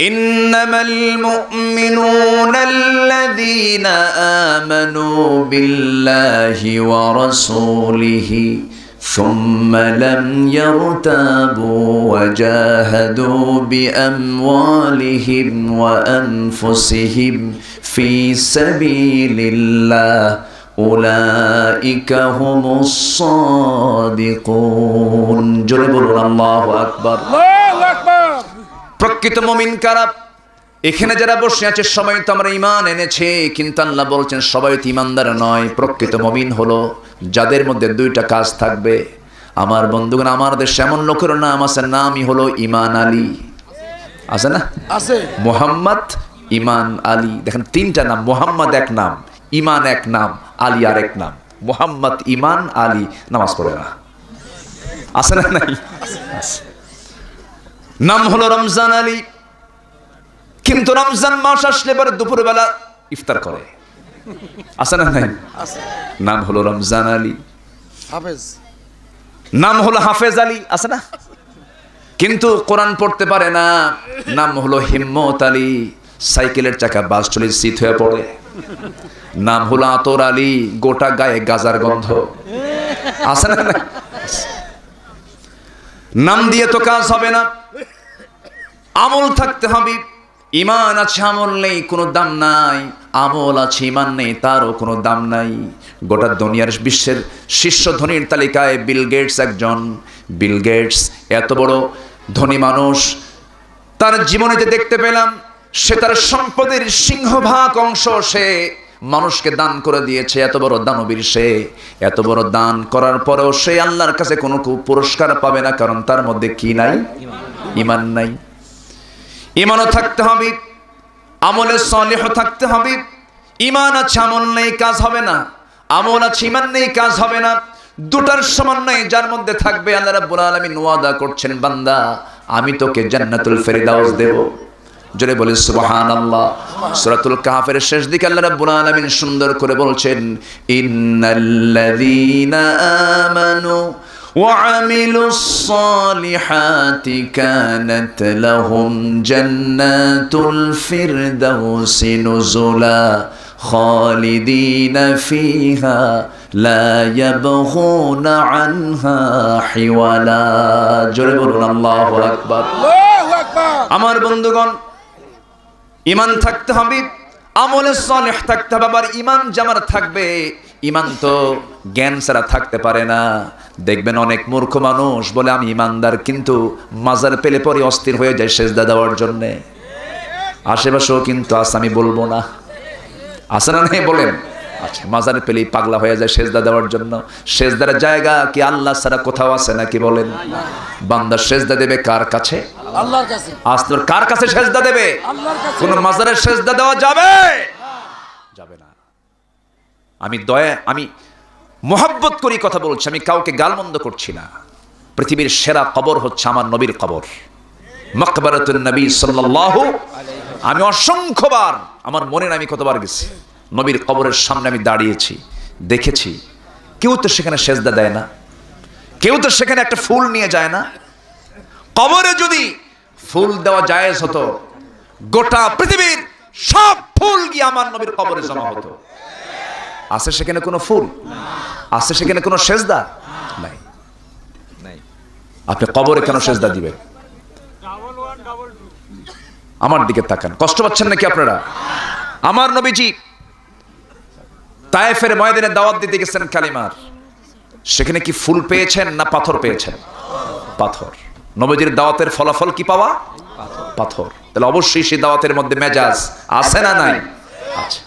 إنما المؤمنون الذين آمنوا بالله ورسوله ثم لم يرتابوا وجاهدوا بأموالهم وأنفسهم في سبيل الله أولئك هم الصادقون جرب الله أكبر الله أكبر প্রকৃত মুমিন কারা? এখানে যারা বসে আছে সবাই তো আমরা ঈমান এনেছে, কিন্তু আল্লাহ বলছেন সবাই তো ঈমানদার নয়। প্রকৃত মুমিন হলো যাদের মধ্যে দুইটা কাজ থাকবে। আমার বন্ধুগণ, আমার দেশে এমন লোকের নাম আছে, নামই হলো ঈমান আলী। আছে না? আছে। মুহাম্মদ, ঈমান, আলী। দেখেন তিনটা নাম, মুহাম্মদ এক নাম, ঈমান এক নাম, আলী আরেক নাম। মুহাম্মদ, ঈমান, আলী নামাজ পড়ে না। আছে না? নাই? নাম হলো রমজান আলী, কিন্তু রমজান মাস আসলে পরে দুপুরবেলা ইফতার করে। আছে না? নাই? নাম হলো রমজান আলী। হাফেজ, নাম হলো হাফেজ আলী। আছে না? কিন্তু কোরআন পড়তে পারে না। নাম হলো হিম্মত আলী, সাইকেলের চাকা বাস চলে শীত হয়ে পড়ে। নাম হলো আতর আলী, গোটা গায়ে গাজার গন্ধ। আছে না? নাম দিয়ে তো কাজ হবে না, আমল থাকতে হবে। ঈমান আছে, আমল নেই, কোনো দাম নাই। আমল আছে, ঈমান নেই, তারও কোনো দাম নাই। গোটা দুনিয়ার বিশ্বের শীর্ষ ধনীর তালিকায় বিল গেটস একজন। বিল গেটস এত বড় ধনী মানুষ, তার জীবনেতে দেখতে পেলাম সে তার সম্পদের সিংহভাগ অংশ সে মানুষকে দান করে দিয়েছে। এত বড় দানবীর সে, এত বড় দান করার পরেও সে আল্লাহর কাছে কোনো পুরস্কার পাবে না, কারণ তার মধ্যে কি নাই? ঈমান নাই। ঈমানও থাকতে হবে, আমলে সালেহ থাকতে হবে। ঈমান আছে, আমল নেই, কাজ হবে না। আমল আছে, ঈমান নেই, কাজ হবে না। দুটার সমন্বয় যার মধ্যে থাকবে, আল্লাহ রাব্বুল আলামিন ওয়াদা করছেন, বান্দা আমি তোকে জান্নাতুল ফেরদাউস দেব। জোরে বলে সুবহানাল্লাহ। সূরাতুল কাহফের শেষ দিকে আল্লাহ রাব্বুল আলামিন সুন্দর করে বলছেন, ইন্নাল্লাযীনা আমানু وعملوا الصالحات كانت لهم جنات الفردوس نزلا خالدين فيها لا يبغون عنها حولا جرب الله أكبر الله أكبر আমার বন্ধুগণ, ঈমান থাকতে হবে, আমলে সালেহ থাকতে হবে। আবার ঈমান যার থাকবে, ঈমান তো জ্ঞান ছাড়া থাকতে পারে না। দেখবেন অনেক মূর্খ মানুষ বলে আমি ঈমানদার, কিন্তু মাজার পেলে পরে অস্থির হয়ে যায় সেজদা দেওয়ার জন্য। আশেপাশেও কিন্তু আছে, আমি বলবো না। আছে না? নেই? বলেন। আচ্ছা, মাজার পেলেই পাগলা হয়ে যায় সেজদা দেওয়ার জন্য। সেজদার জায়গা কি আল্লাহ ছাড়া কোথাও আছে নাকি? বলেন। বান্দা সেজদা দেবে কার কাছে? আল্লাহর কাছে। আস্তর কার কাছে সেজদা দেবে? আল্লাহর কাছে। কোন মাজারে সেজদা দেওয়া যাবে? যাবে না। আমি মোহাব্বত করি কথা বলছি, আমি কাউকে গালমন্দ করছি না। পৃথিবীর সেরা কবর হচ্ছে আমার নবীর কবর, মাকবারাতুন নবী সাল্লাল্লাহু আলাইহি। আমি অসংখ্যবার, আমার মনে আমি কতবার গেছি নবীর কবরের সামনে, আমি দাঁড়িয়েছি, দেখেছি। কেউ তো সেখানে সেজদা দেয় না, কেউ তো সেখানে একটা ফুল নিয়ে যায় না। কবরে যদি ফুল দেওয়া জায়েজ হতো, গোটা পৃথিবীর সব ফুল গিয়ে আমার নবীর কবরে জমা হতো। আছে সেখানে কোনো ফুল? আছে সেখানে কোনো সেজদা? নাই। আপনি কবরে কেন সেজদা দিবেন? আমার দিকে তাকান, কষ্ট পাচ্ছেন নাকি আপনারা? আমার নবীজি তায়েফের ময়দানে দাওয়াত দিতে গেছেন কালিমার, সেখানে কি ফুল পেয়েছেন না পাথর পেয়েছেন? পাথর। নবীজির দাওয়াতের ফলাফল কি পাওয়া? পাথর। তাহলে অবশ্যই সেই দাওয়াতের মধ্যে মেজাজ আছে না নাই? আচ্ছা,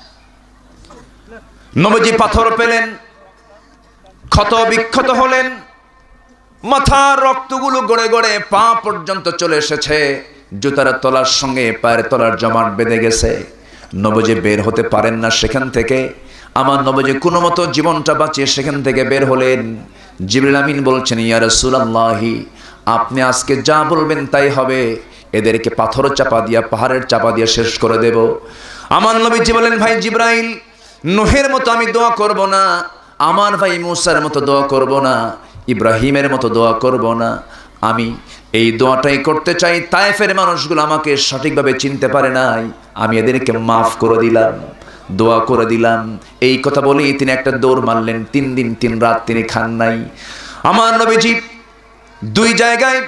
নবীজি পাথর পেলেন, ক্ষত বিক্ষত হলেন, মাথার রক্তগুলো গড়ে গড়ে পা পর্যন্ত চলে এসেছে, জুতার তলার সঙ্গে পায়ের তলার জমাট বেঁধে গেছে। নবীজি বের হতে পারেন না সেখান থেকে। আমার নবীজি কোনো মতো জীবনটা বাঁচিয়ে সেখান থেকে বের হলেন। জিবরিল আমিন বলছেন, ইয়া রাসূলুল্লাহি, আপনি আজকে যা বলবেন তাই হবে। এদেরকে পাথর চাপা দিয়া, পাহাড়ের চাপা দিয়া শেষ করে দেব। আমার নবীজি বলেন, ভাই জিবরাইল, নূহের মতো আমি দোয়া করব না, আমার ভাই মুসার মতো দোয়া করব না, ইব্রাহিমের মতো দোয়া করব না, আমি এই দোয়াটাই করতে চাই, তায়েফের মানুষগুলো আমাকে সঠিকভাবে চিনতে পারে নাই, আমি এদেরকে মাফ করে দিলাম, দোয়া করে দিলাম। এই কথা বলেই তিনি একটা দৌড় মারলেন। 3 দিন 3 রাত তিনি খান নাই। আমার নবীজি 2 জায়গায়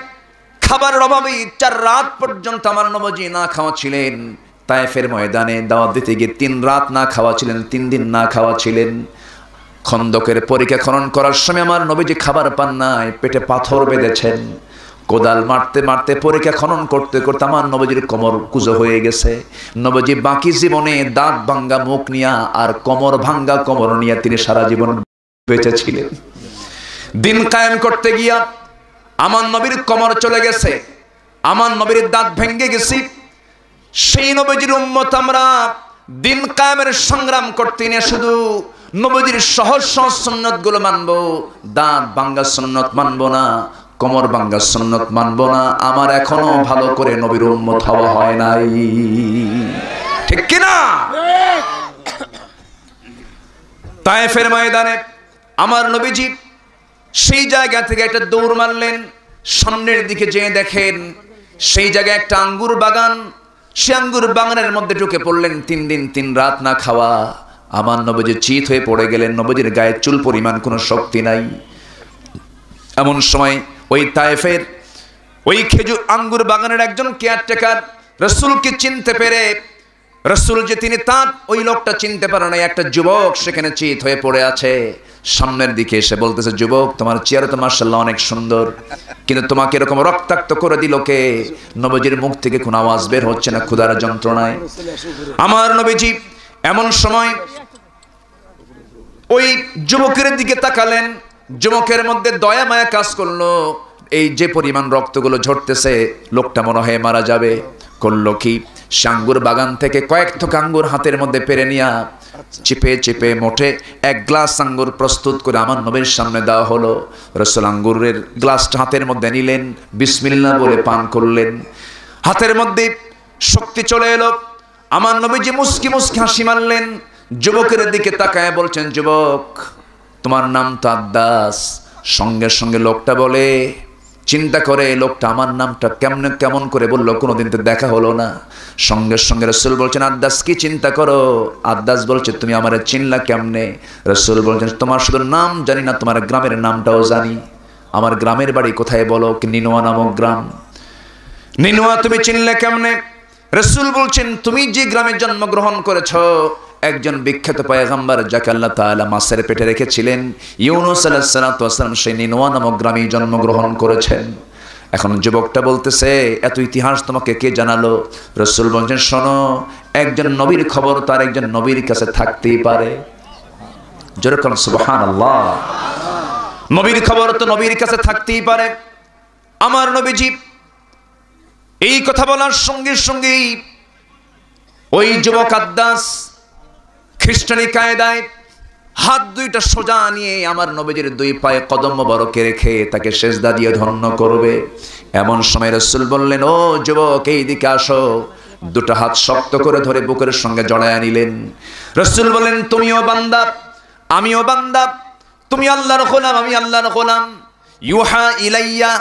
খাবারের অভাবে 4 রাত পর্যন্ত আমার নবীজি না খাওয়া ছিলেন। তায়েফের ময়দানে দাওয়াত দিতে গিয়ে 3 রাত না খাওয়া ছিলেন, 3 দিন না খাওয়া ছিলেন। খন্দকের পরীক্ষা খনন করার সময় আমার নবীজি খাবার পান নাই, পেটে পাথর বেঁধেছেন। কোদাল মারতে মারতে পরীক্ষা খনন করতে করতে আমার নবীজির কোমর কুঁজো হয়ে গেছে। নবীজি বাকি জীবনে দাঁত ভাঙ্গা মুখ নিয়া আর কোমর ভাঙ্গা কোমর নিয়ে তিনি সারা জীবন বেঁচে ছিলেন। দিন কায়েম করতে গিয়া আমার নবীর কোমর চলে গেছে, আমার নবীর দাঁত ভেঙে গেছে। সেই নবীজির উম্মত আমরা দিন কায়েমের সংগ্রাম করতে নিয়ে শুধু নবীজির সহজ সহজ সুন্নত গুলো মানবো, দাঁত ভাঙ্গা সুন্নত মানবো না, কোমর ভাঙ্গা সুন্নত মানবো না। আমার এখনো ভালো করে নবীর উম্মত হওয়া হয় নাই, ঠিক কিনা? তায়েফের ময়দানে আমার নবীজি সেই জায়গা থেকে একটা দৌড় মারলেন। সামনের দিকে যেয়ে দেখেন সেই জায়গায় একটা আঙ্গুর বাগান। সে আঙ্গুর বাগানের মধ্যে ঢুকে পড়লেন। 3 দিন 3 রাত না খাওয়া। আমার নবীজি চিত হয়ে পড়ে গেলেন। নবীজির গায়ে চুল পরিমাণ কোনো শক্তি নাই। এমন সময় ওই তায়েফের ওই খেজুর আঙ্গুর বাগানের একজন কেয়ারটেকার রাসূলকে চিনতে পেরে, রাসূল যে তিনি তার ওই লোকটা চিনতে পারে না, একটা যুবক সেখানে চিত হয়ে পড়ে আছে। সামনের দিকে এসে বলতেছে, যুবক তোমার চেহারা তো মাশাআল্লাহ অনেক সুন্দর, কিন্তু তোমাকে এরকম রক্তাক্ত করে দিল কে? নবীজির মুখ থেকে কোনো আওয়াজ বের হচ্ছে না ক্ষুধার যন্ত্রণায়। আমার নবীজি এমন সময় ওই যুবকের দিকে তাকালেন। যুবকের মধ্যে দয়া মায়া কাজ করলো। এই যে পরিমাণ রক্তগুলো ঝরতেছে, লোকটা মনে হয় মারা যাবে। করলো কি, আঙ্গুর বাগান থেকে কয়েক থোক আঙ্গুর হাতের মধ্যে পেরে নিয়া চিপে চিপে মোটে 1 গ্লাস আঙ্গুর প্রস্তুত করে আমার নবীর সামনে দেওয়া হলো। রাসূল আঙ্গুরের গ্লাসটা হাতের মধ্যে নিলেন, বিসমিল্লাহ বলে পান করলেন। হাতের মধ্যে শক্তি চলে এলো। আমার নবীজি মুস্কি মুস্কি হাসি মারলেন। যুবকের দিকে তাকায় বলছেন, যুবক তোমার নাম তো আদ্দাস। সঙ্গে সঙ্গে লোকটা বলে, চিন্তা করে লোকটা আমার নামটা কেমন করে বললো, কোনোদিন তো দেখা হলো না। সঙ্গে সঙ্গে রাসূল বলছেন, আদ্দাস কি চিন্তা করো? আদ্দাস বলছে, তুমি আমারে চিনলা কেমনে? রাসূল বলছেন, তোমার শুধু নাম জানি না, তোমার গ্রামের নামটাও জানি। আমার গ্রামের বাড়ি কোথায় বলো? নিনোয়া নামক গ্রাম। নিনোয়া তুমি চিনলে কেমনে? রাসূল বলছেন, তুমি যে গ্রামে জন্মগ্রহণ করেছো, একজন বিখ্যাত পয়গম্বর যাকে আল্লাহ তাআলা মাছের পেটে রেখেছিলেন, ইউনূস আলাইহিস সালাতু ওয়াস সালাম, সেই নিনোয়া নামক গ্রামে জন্মগ্রহণ করেছেন। এখন যুবকটা বলতেছে, এত ইতিহাস তোমাকে কে জানালো? রাসূল বলছেন, শোনো, একজন নবীর খবর তার একজন নবীর কাছে থাকতেই পারে। জোরে বলুন সুবহানাল্লাহ। নবীর খবর তো নবীর কাছে থাকতেই পারে। আমার নবীজি এই কথা বলার সঙ্গে সঙ্গেই ওই যুবক আদ্দাস খ্রিস্টানি কায়দায় হাত 2টা সোজা নিয়ে আমার নবীজির 2 পায়ে কদম মোবারকে রেখে তাকে সেজদা দিয়ে ধন্য করবে। এমন সময় রাসূল বললেন, ও যুবক এই দিকে আসো। 2টা হাত শক্ত করে ধরে বুকের সঙ্গে জড়ায় নিলেন। রাসূল বললেন, তুমিও বান্দা আমিও বান্দা, তুমি আল্লাহর গোলাম আমি আল্লাহর গোলাম। ইউহা ইলাইয়া,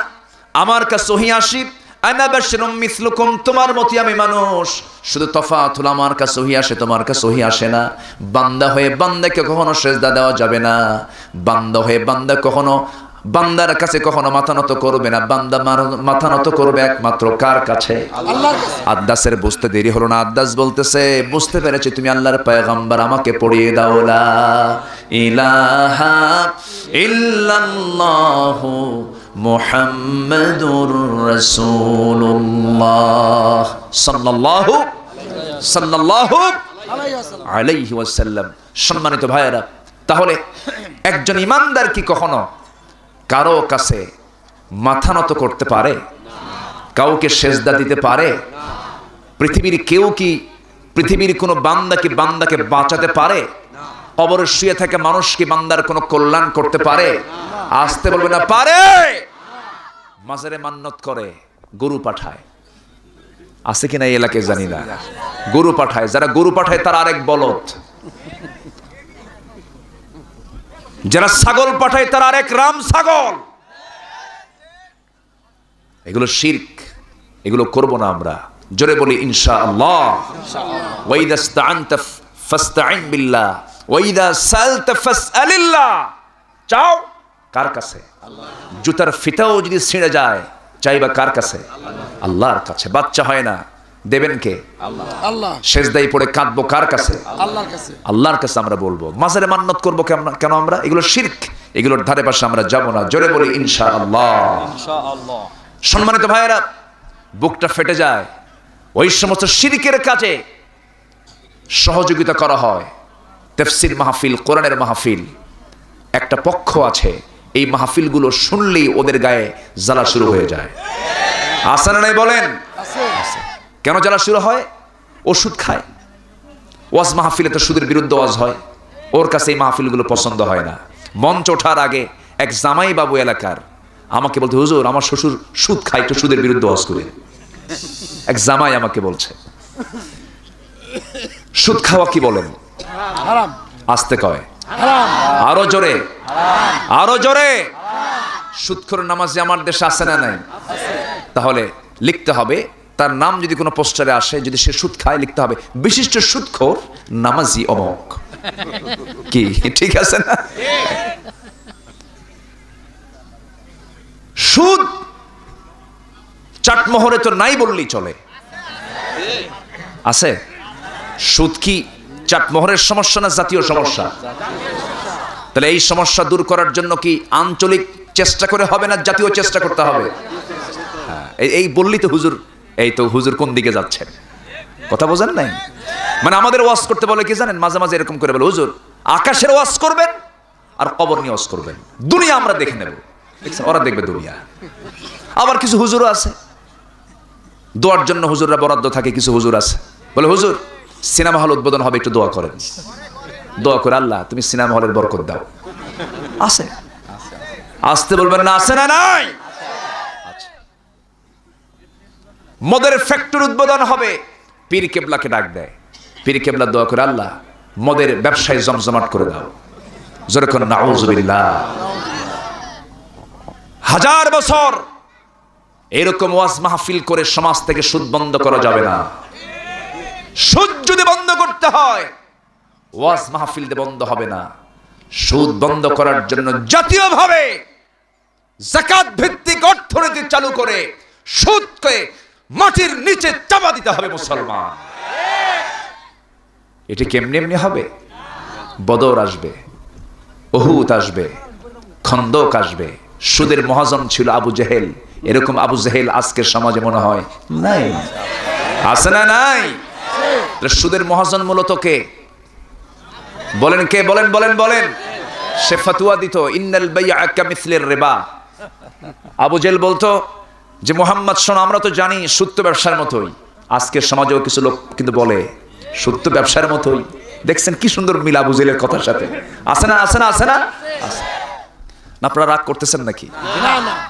আমার কাছে ওহী আসে, আনা বাশরুম মিসলুকুম, তোমার মতই আমি মানুষ, শুধু তফাৎ হলো আমার কাছে ওহী আসে, তোমার কাছে ওহী আসে না। বান্দা হয়ে বান্দাকে কখনো সেজদা দেওয়া যাবে না। বান্দা হয়ে বান্দা কখনো বান্দার কাছে কখনো মাথা নত করবে না। বান্দা মাথা নত করবে একমাত্র কার কাছে? আল্লাহর কাছে। আদ্দাসের বুঝতে দেরি হলো না। আদ্দাস বলতেছে, বুঝতে পেরেছি তুমি আল্লাহর পয়গম্বর, আমাকে পড়িয়ে দাও লা ইলাহা ইল্লাল্লাহু মুহাম্মাদুর রাসূলুল্লাহ সাল্লাল্লাহু আলাইহি ওয়াসাল্লাম। সম্মানিত ভাইয়েরা, তাহলে একজন ইমানদার কি কখনো কারো কাছে মাথা নত করতে পারে? কাউকে সেজদা দিতে পারে? পৃথিবীর কেউ কি পৃথিবীর কোনো বান্দাকে বাঁচাতে পারে? কবরে শুয়ে থেকে মানুষ কি বান্দার কোনো কল্যাণ করতে পারে? আসতে বলবে না পারে। মাজারে মান্নত করে, গরু পাঠায়, আছে কিনা এই এলাকায় জানি না। গরু পাঠায়, যারা গরু পাঠায় তারা আরেক বলদ, যারা ছাগল পাঠায় তারা আরেক রাম ছাগল। এগুলো শিরক, এগুলো করব না আমরা। জোরে বলি ইনশাআল্লাহ। ওয়া ইযা ইসতাআনতা ফাসতাইন বিল্লাহ ওয়া ইযা সালতা ফাসআলিল্লাহ। চাও কার কাছে? জুতার ফিতাও যদি ছিঁড়ে যায় চাইবা কার কাছে? আল্লাহর কাছে। বাচ্চা হয় না, দেবেন কে? আল্লাহ। সেজদায় পড়ে কাঁদবো কার কাছে? আল্লাহর কাছে। আল্লাহর কাছে আমরা বলবো। মাজারে মান্নত করবো কেন আমরা? এগুলো শিরক, এগুলোর ধারে পাশে আমরা যাব না। জোরে বলি ইনশাআল্লাহ। ইনশাআল্লাহ। সম্মানিত ভাইয়েরা, বুকটা ফেটে যায় ওই সমস্ত শিরকের কাজে সহযোগিতা করা হয়। তাফসীর মাহফিল, কোরআনের মাহফিল, একটা পক্ষ আছে এই মাহফিলগুলো শুনলেই ওদের গায়ে জ্বালা শুরু হয়ে যায়। আছে না নাই বলেন? কেন জ্বালা শুরু হয়? ওষুধ খায়। ওয়াজ মাহফিলে তো সুদের বিরুদ্ধে ওয়াজ হয়, ওর কাছে এই মাহফিলগুলো পছন্দ হয় না। মঞ্চ ওঠার আগে এক জামাই বাবু এলাকার আমাকে বলতে, হুজুর আমার শ্বশুর সুদ খায়, একটু সুদের বিরুদ্ধে ওয়াজ করে। এক জামাই আমাকে বলছে। সুদ খাওয়া কি বলেন? হারাম। আস্তে কয় হারাম, আরো জোরে, আরো জোরে। সুদখোর নামাজি আমার দেশে আছে না নাই? তাহলে লিখতে হবে, তার নাম যদি কোনো পোস্টারে আসে, যদি সে সুদ খায়, লিখতে হবে বিশিষ্ট সুদখোর নামাজি অমক। কি ঠিক আছে না? সুদ চাটমোহরে তো নাই বললেই চলে। আছে? সুদ কি চাটমোহরের সমস্যা না জাতীয় সমস্যা? তাহলে এই সমস্যা দূর করার জন্য কি আঞ্চলিক চেষ্টা করে হবে না জাতীয় চেষ্টা করতে হবে? এই বললি তো হুজুর, এই তো হুজুর কোন দিকে যাচ্ছেন, কথা বোঝেন নাই? মানে আমাদের ওয়াজ করতে বলে কি জানেন, মাঝে মাঝে এরকম করে বলে, হুজুর আকাশের ওয়াজ করবেন আর কবর নিয়ে ওয়াজ করবেন, দুনিয়া আমরা দেখে নেব। দেখছেন, ওরা দেখবে দুনিয়া। আবার কিছু হুজুরও আছে দোয়ার জন্য, হুজুররা বরাদ্দ থাকে। কিছু হুজুর আছে বলে, হুজুর সিনেমা হল উদ্বোধন হবে, একটু দোয়া করেন। দোয়া করে আল্লাহ তুমি সিনেমা হলের বরকত দাও। আছে? আসতে বলবেন না? আছে না নাই? মদের ফ্যাক্টরি উদ্বোধন হবে, পীর কেবলাকে ডাক দেয়। পীর কেবলা দোয়া করে, আল্লাহ মদের ব্যবসায় জমজমাট করে দাও। যেরকম নাউযুবিল্লাহ। হাজার বছর এরকম ওয়াজ মাহফিল করে সমাজ থেকে সুদ বন্ধ করা যাবে না। সুদ যদি বন্ধ করতে হয় ওয়াজ মাহফিল দিয়ে বন্ধ হবে না। সুদ বন্ধ করার জন্য জাতীয়ভাবে যাকাত ভিত্তিক অর্থনীতি চালু করে সুদকে মাটির নিচে চাপা দিতে হবে মুসলমান। এটি কেমনে এমনি হবে? বদর আসবে, উহুদ আসবে, খন্দক আসবে। সুদের মহাজন ছিল আবু জেহেল। এরকম আবু জেহেল আজকের সমাজে মনে হয় নাই? আছে না নাই? সুদের মহাজন মূলত কে বলেন? কে বলেন? বলেন বলেন। সে ফতোয়া দিত, ইন্নাল বাইআ কামিসলির রিবা। আবু জেহেল বলতো যে মুহাম্মদ শোনো, আমরা তো জানি সুদ তো ব্যবসার মতোই। আজকের সমাজেও কিছু লোক কিন্তু বলে সুদ তো ব্যবসার মতোই। দেখছেন কি সুন্দর মিল আবু জেহেলের কথার সাথে। আছে না? আছে না? আছে না? আছে না? আপনারা রাগ করতেছেন নাকি?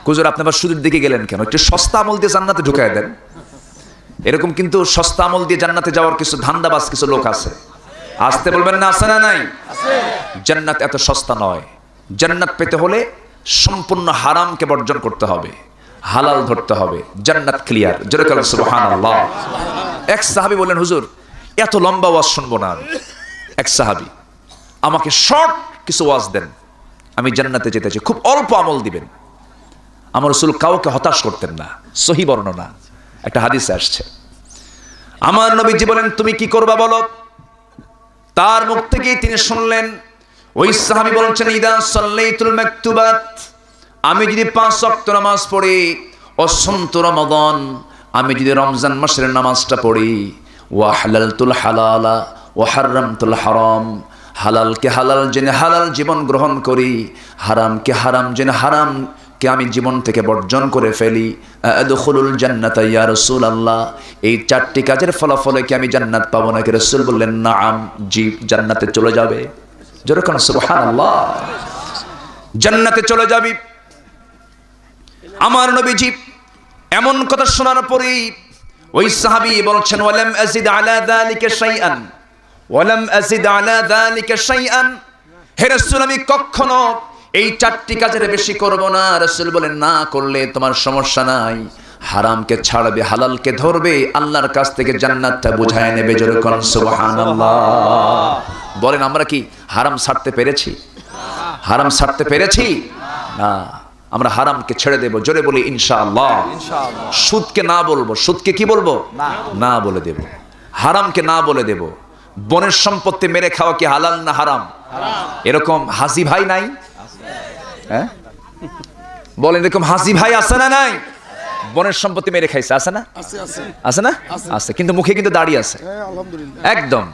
হুজুর আপনি আবার সুদের দিকে গেলেন কেন? একটু সস্তা আমল দিয়ে জান্নাতে ঢুকায় দেন। এরকম কিন্তু সস্তা আমল দিয়ে জান্নাতে যাওয়ার কিছু ধান্দাবাজ কিছু লোক আছে। আসতে বলবেন না? আছে না নাই? জান্নাত এত সস্তা নয়। জান্নাত পেতে হলে সম্পূর্ণ হারামকে বর্জন করতে হবে, হালাল ধরতে হবে। জান্নাত ক্লিয়ার। জোরে বলেন সুবহানাল্লাহ। এক সাহাবী বলেন, হুজুর এত লম্বা ওয়াজ শুনবো না আমি। এক সাহাবী, আমাকে শর্ট কিছু ওয়াজ দেন, আমি জান্নাতে যেতে চাই, খুব অল্প আমল দিবেন। আমার রাসূল কাউকে হতাশ করতেন না। সহিহ বর্ণনা, একটা হাদিসে আসছে। আমার নবীজি বলেন, তুমি কি করবা বলো? তার মুখ থেকেই তিনি শুনলেন। ওই সাহাবী বলছেন, ইদা সাল্লাইতুল মাকতুবাত, আমি যদি 5 ওয়াক্ত নামাজ পড়ি, অসন্ত রমাদান, আমি যদি রমজান মাসের নামাজটা পড়ি, ওয়া হালালতুল হালালা ওয়া হারামতুল হারাম, হালালকে হালাল জেনে হালাল জীবন গ্রহণ করি, হারামকে হারাম জেনে হারামকে আমি জীবন থেকে বর্জন করে ফেলি, আদখুলুল জান্নাতা ইয়া রাসূলুল্লাহ, এই 4টি কাজের ফলাফলে কি আমি জান্নাত পাবো নাকি? রাসূল বললেন, নাআম, জি, জান্নাতে চলে যাবে। জোরে কোন সুবহানাল্লাহ। জান্নাতে চলে যাবি। আমার নবীজি এমন কথা শোনার পরেই ওই সাহাবী বলছেন, ওয়ালাম আযিদ আলা যালিকা শাইআন, ওয়ালাম আযিদ আলা যালিকা শাইআন, হে রাসূল আমি কখনো এই 4টি কাজের বেশি করব না। রাসূল বলেন, না করলে তোমার সমস্যা নাই, হারামকে ছাড়বে, হালালকে ধরবে, আল্লাহর কাছ থেকে জান্নাতটা বুঝায় নেবে। জোরে কোন সুবহানাল্লাহ। বলেন আমরা কি হারাম ছাড়তে পেরেছি? হারাম ছাড়তে পেরেছি না, আমরা হারামকে ছেড়ে দেব। জোরে বলি ইনশাআল্লাহ। সুদকে না বলবো, সুদকে কি বলবো? না বলে দেব। হারামকে না বলে দেব। বনের সম্পত্তি মেরে খাওয়া কি হালাল না হারাম? এরকম হাজি ভাই নাই? হ্যাঁ বলেন, এরকম হাজি ভাই আছে না নাই? বনের সম্পত্তি মেরে খাইছে, আছে না? আছে না? আছে, কিন্তু মুখে কিন্তু দাড়ি আছে একদম।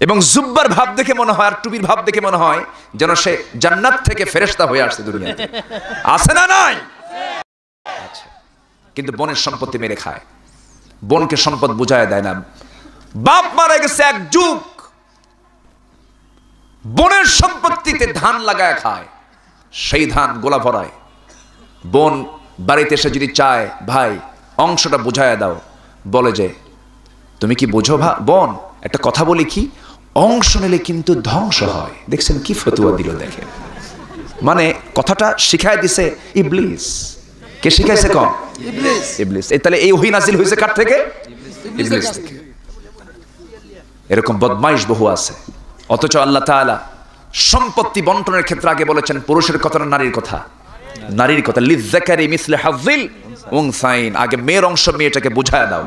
এবং জুব্বার ভাব দেখে মনে হয় আর টুপির ভাব দেখে মনে হয় যেন সে জান্নাত থেকে ফেরেশতা হয়ে আসছে দুনিয়াতে। আছে না নাই? আচ্ছা, কিন্তু বনের সম্পত্তি মেরে খায়, বনকে সম্পদ বুঝায় দেয় না। বাপ মারা গেছে এক যুগ, বনের সম্পত্তিতে ধান লাগায় খায়, সেই ধান গোলা ভরায়। বোন বাড়িতে এসে যদি চায় ভাই অংশটা বুঝায় দাও, বলে যে তুমি কি বুঝো বোন, একটা কথা বলি কি, অংশ নিলে কিন্তু ধ্বংস হয়। দেখছেন কি ফতুয়া দিল দেখেন। মানে কথাটা শিখায় দিছে ইবলিস। কে শিখাইছে? কম ইবলিস। ইবলিস। তাহলে এই ওহী নাজিল হয়েছে কার থেকে? ইবলিস থেকে। এরকম বদমাইশ বহু আছে। অথচ আল্লাহ তাআলা সম্পত্তি বন্টনের ক্ষেত্রে আগে বলেছেন পুরুষের কথা না নারীর কথা? নারীর কথা। লিযযাকারি মিসলে হাযিল উনসাইন। আগে মেয়ের অংশ মেয়েটাকে বুঝায় দাও।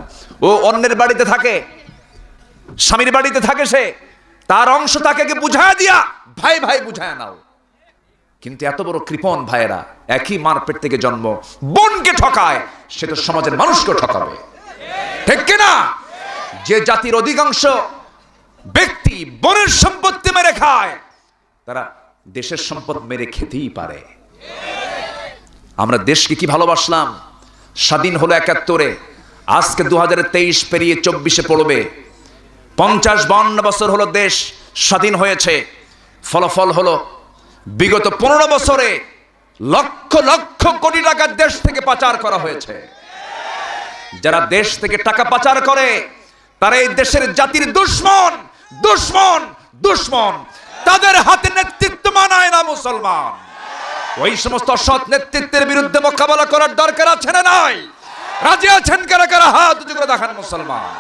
ও অন্যের বাড়িতে থাকে, স্বামীর বাড়িতে থাকে, সে তার অংশ তাকে বুঝায় দিয়া ভাই ভাই বুঝায় নাও। কিন্তু এত বড় কৃপণ ভাইয়েরা, একই মার পেট থেকে জন্ম, বোনকে ঠকায়, সে তো সমাজের মানুষকে ঠকাবে। ঠিক কিনা? যে জাতির অধিকাংশ ব্যক্তি বোনের সম্পত্তি মেরে খায়, তারা দেশের সম্পদ মেরে খেতেই পারে। আমরা দেশকে কি ভালোবাসলাম। স্বাধীন হলো ৭১-এ, আজকে ২০২৩ পেরিয়ে ২৪-এ পড়বে। ৫০-৫২ বছর হলো দেশ স্বাধীন হয়েছে। ফলাফল হলো বিগত ১৫ বছরে লক্ষ লক্ষ কোটি টাকা দেশ থেকে পাচার করা হয়েছে। যারা দেশ থেকে টাকা পাচার করে তারা এই দেশের জাতির দুশমন, দুশমন, দুশমন। তাদের হাতে নেতৃত্ব মানায় না মুসলমান। ওই সমস্ত সৎ নেতৃত্বের বিরুদ্ধে মোকাবেলা করার দরকার আছে না নাই? রাজি আছেন কারা কারা? হাত উঁচু করে দেখান মুসলমান।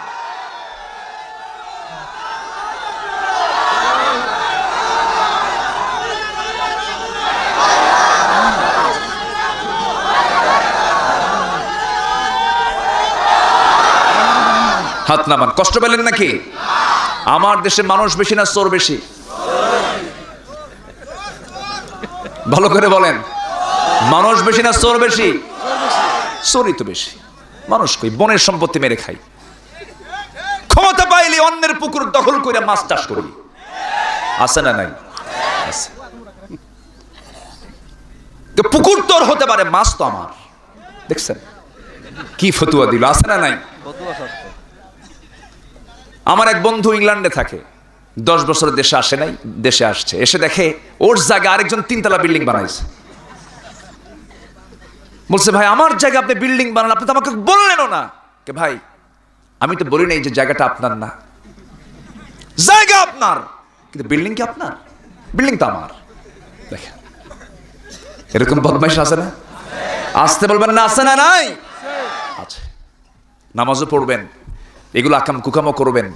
হাত নামান। কষ্ট পেলেন নাকি? আমার দেশে মানুষ বেশি না চোর বেশি? ভালো করে বলেন, মানুষ বেশি না চোর বেশি? চোরই তো বেশি। মানুষ কই? বনের সম্পত্তি মেরে খাই, ক্ষমতা পাইলে অন্যের পুকুর দখল করে মাছ চাষ করি। আছে না নাই? আছে। পুকুর তোর হতে পারে, মাছ তো আমার। দেখছেন কি ফতুয়া দিল? আছে না নাই? আমার এক বন্ধু ইংল্যান্ডে থাকে, 10 বছর দেশে আসে নাই, দেশে আসছে। এসে দেখে ওর জায়গায় আরেকজন 3তলা বিল্ডিং বানাইছে। বলছে ভাই আমার জায়গা আপনি বিল্ডিং বানান, আপনি তো আমাকে বললেনও না। কে ভাই আমি তো বলি নাই যে জায়গাটা আপনার না। জায়গা আপনার, কিন্তু বিল্ডিং কি আপনার? বিল্ডিং তো আমার। দেখেন এরকম বদমাইশ আছে না? আসতে বলবেন না? আছে না নাই? আছে। নামাজও পড়বেন, এগুলো আকাম কুকামও করবেন,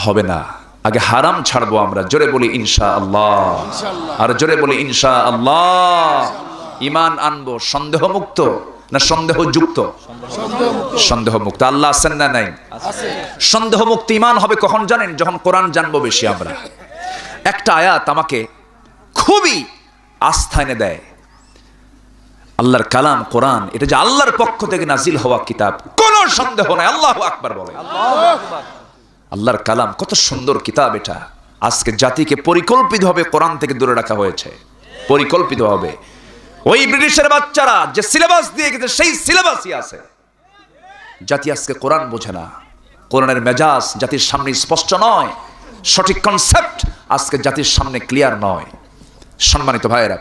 হবে না। আগে হারাম ছাড়বো আমরা। জোরে বলি ইনশাআল্লাহ। আর জোরে বলি ইনশাআল্লাহ। ঈমান আনবো সন্দেহ মুক্ত না সন্দেহ যুক্ত? সন্দেহ মুক্ত। আল্লাহ আছেন না নাই? সন্দেহ মুক্ত ঈমান হবে কখন জানেন? যখন কোরআন জানবো বেশি আমরা। একটা আয়াত আমাকে খুবই আস্থা এনে দেয়। আল্লাহর কালাম কোরআন, এটা যে আল্লাহর পক্ষ থেকে নাজিল হওয়া কিতাব, কোনো সন্দেহ নাই। আল্লাহু আকবার বলে। আল্লাহর কালাম কত সুন্দর কিতাব এটা। আজকে জাতিকে পরিকল্পিতভাবে কোরআন থেকে দূরে রাখা হয়েছে, পরিকল্পিতভাবে। ওই ব্রিটিশের বাচ্চারা যে সিলেবাস দিয়ে গেছে সেই সিলেবাসই আছে। জাতি আজকে কোরআন বোঝে না। কোরআনের মেজাজ জাতির সামনে স্পষ্ট নয়, সঠিক কনসেপ্ট আজকে জাতির সামনে ক্লিয়ার নয়। সম্মানিত ভাইয়েরা,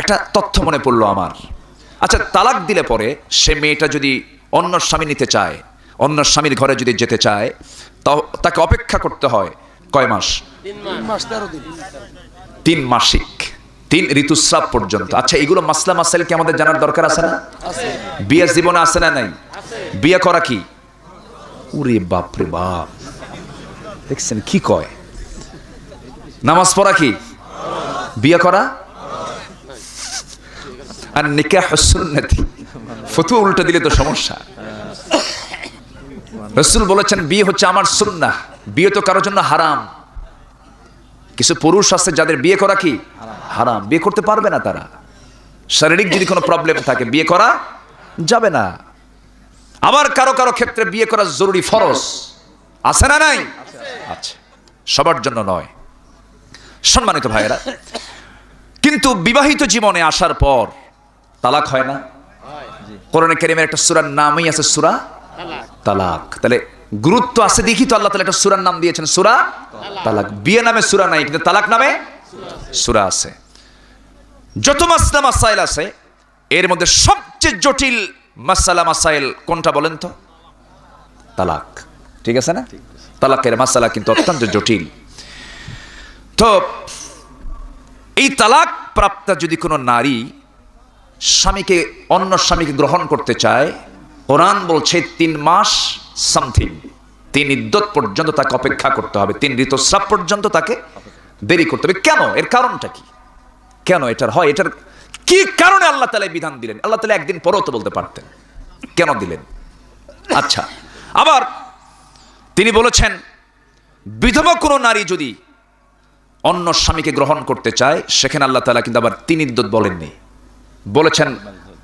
একটা তথ্য মনে পড়লো আমার। আচ্ছা, তালাক দিলে পরে সে মেয়েটা যদি অন্য স্বামী নিতে চায়, অন্য স্বামীর ঘরে যদি যেতে চায়, তাকে অপেক্ষা করতে হয় কয় মাস? 3 মাস 13 দিন। 3 মাসিক। 3 ঋতুস্রাব পর্যন্ত। আচ্ছা, এগুলো মাসলা মাসাইল কি আমাদের জানার দরকার আছে না? বিয়ের জীবনে আছে না নাই? বিয়ে করা কি? ওরে বাপ রে বাপ, দেখছেন কি কয়? নামাজ পড়া কি? বিয়ে করা? আর নিকাহ সুন্নতি, ফতোয়া উল্টা দিলে তো সমস্যা। রাসূল বলেছেন বিয়ে হচ্ছে আমার সুন্নাহ, বিয়ে তো কারোর জন্য হারাম। কিছু পুরুষ আছে যাদের বিয়ে করা কি হারাম, বিয়ে করতে পারবে না তারা। শারীরিক যদি কোনো প্রবলেম থাকে বিয়ে করা যাবে না। আবার কারো কারো ক্ষেত্রে বিয়ে করা জরুরি, ফরজ আছে না নাই? আচ্ছা, সবার জন্য নয়। সম্মানিত ভাইয়েরা, কিন্তু বিবাহিত জীবনে আসার পর তালাক হয় না? কোরআনে কারীমের একটা সূরার নামই আছে সূরা তালাক। তাহলে গুরুত্ব আছে দেখি তো আল্লাহ তাআলা একটা সূরার নাম দিয়েছেন সূরা তালাক। বিয়ে নামে সূরা নাই, কিন্তু তালাক নামে সূরা আছে। যত মাসলা মাসাইল আছে এর মধ্যে সবচেয়ে জটিল মাসালা মাসাইল কোনটা বলেন তো? তালাক। ঠিক আছে না? তালাকের মাসালা কিন্তু অত্যন্ত জটিল। তো এই তালাক প্রাপ্তা যদি কোনো নারী স্বামীকে অন্য স্বামীকে গ্রহণ করতে চায়, কোরআন বলছে 3 মাস সামথিং, 3 ইদ্যত পর্যন্ত তাকে অপেক্ষা করতে হবে, 3 ঋতুস্রাব পর্যন্ত তাকে দেরি করতে হবে। কেন? এর কারণটা কি? কেন এটার হয়? এটার কি কারণে আল্লাহ তাআলা বিধান দিলেন? আল্লাহ তাআলা একদিন পরেও তো বলতে পারতেন, কেন দিলেন? আচ্ছা, আবার তিনি বলেছেন বিধবা কোনো নারী যদি অন্য স্বামীকে গ্রহণ করতে চায়, সেখানে আল্লাহ তাআলা কিন্তু আবার 3 ইদ্যত বলেননি, বলেছেন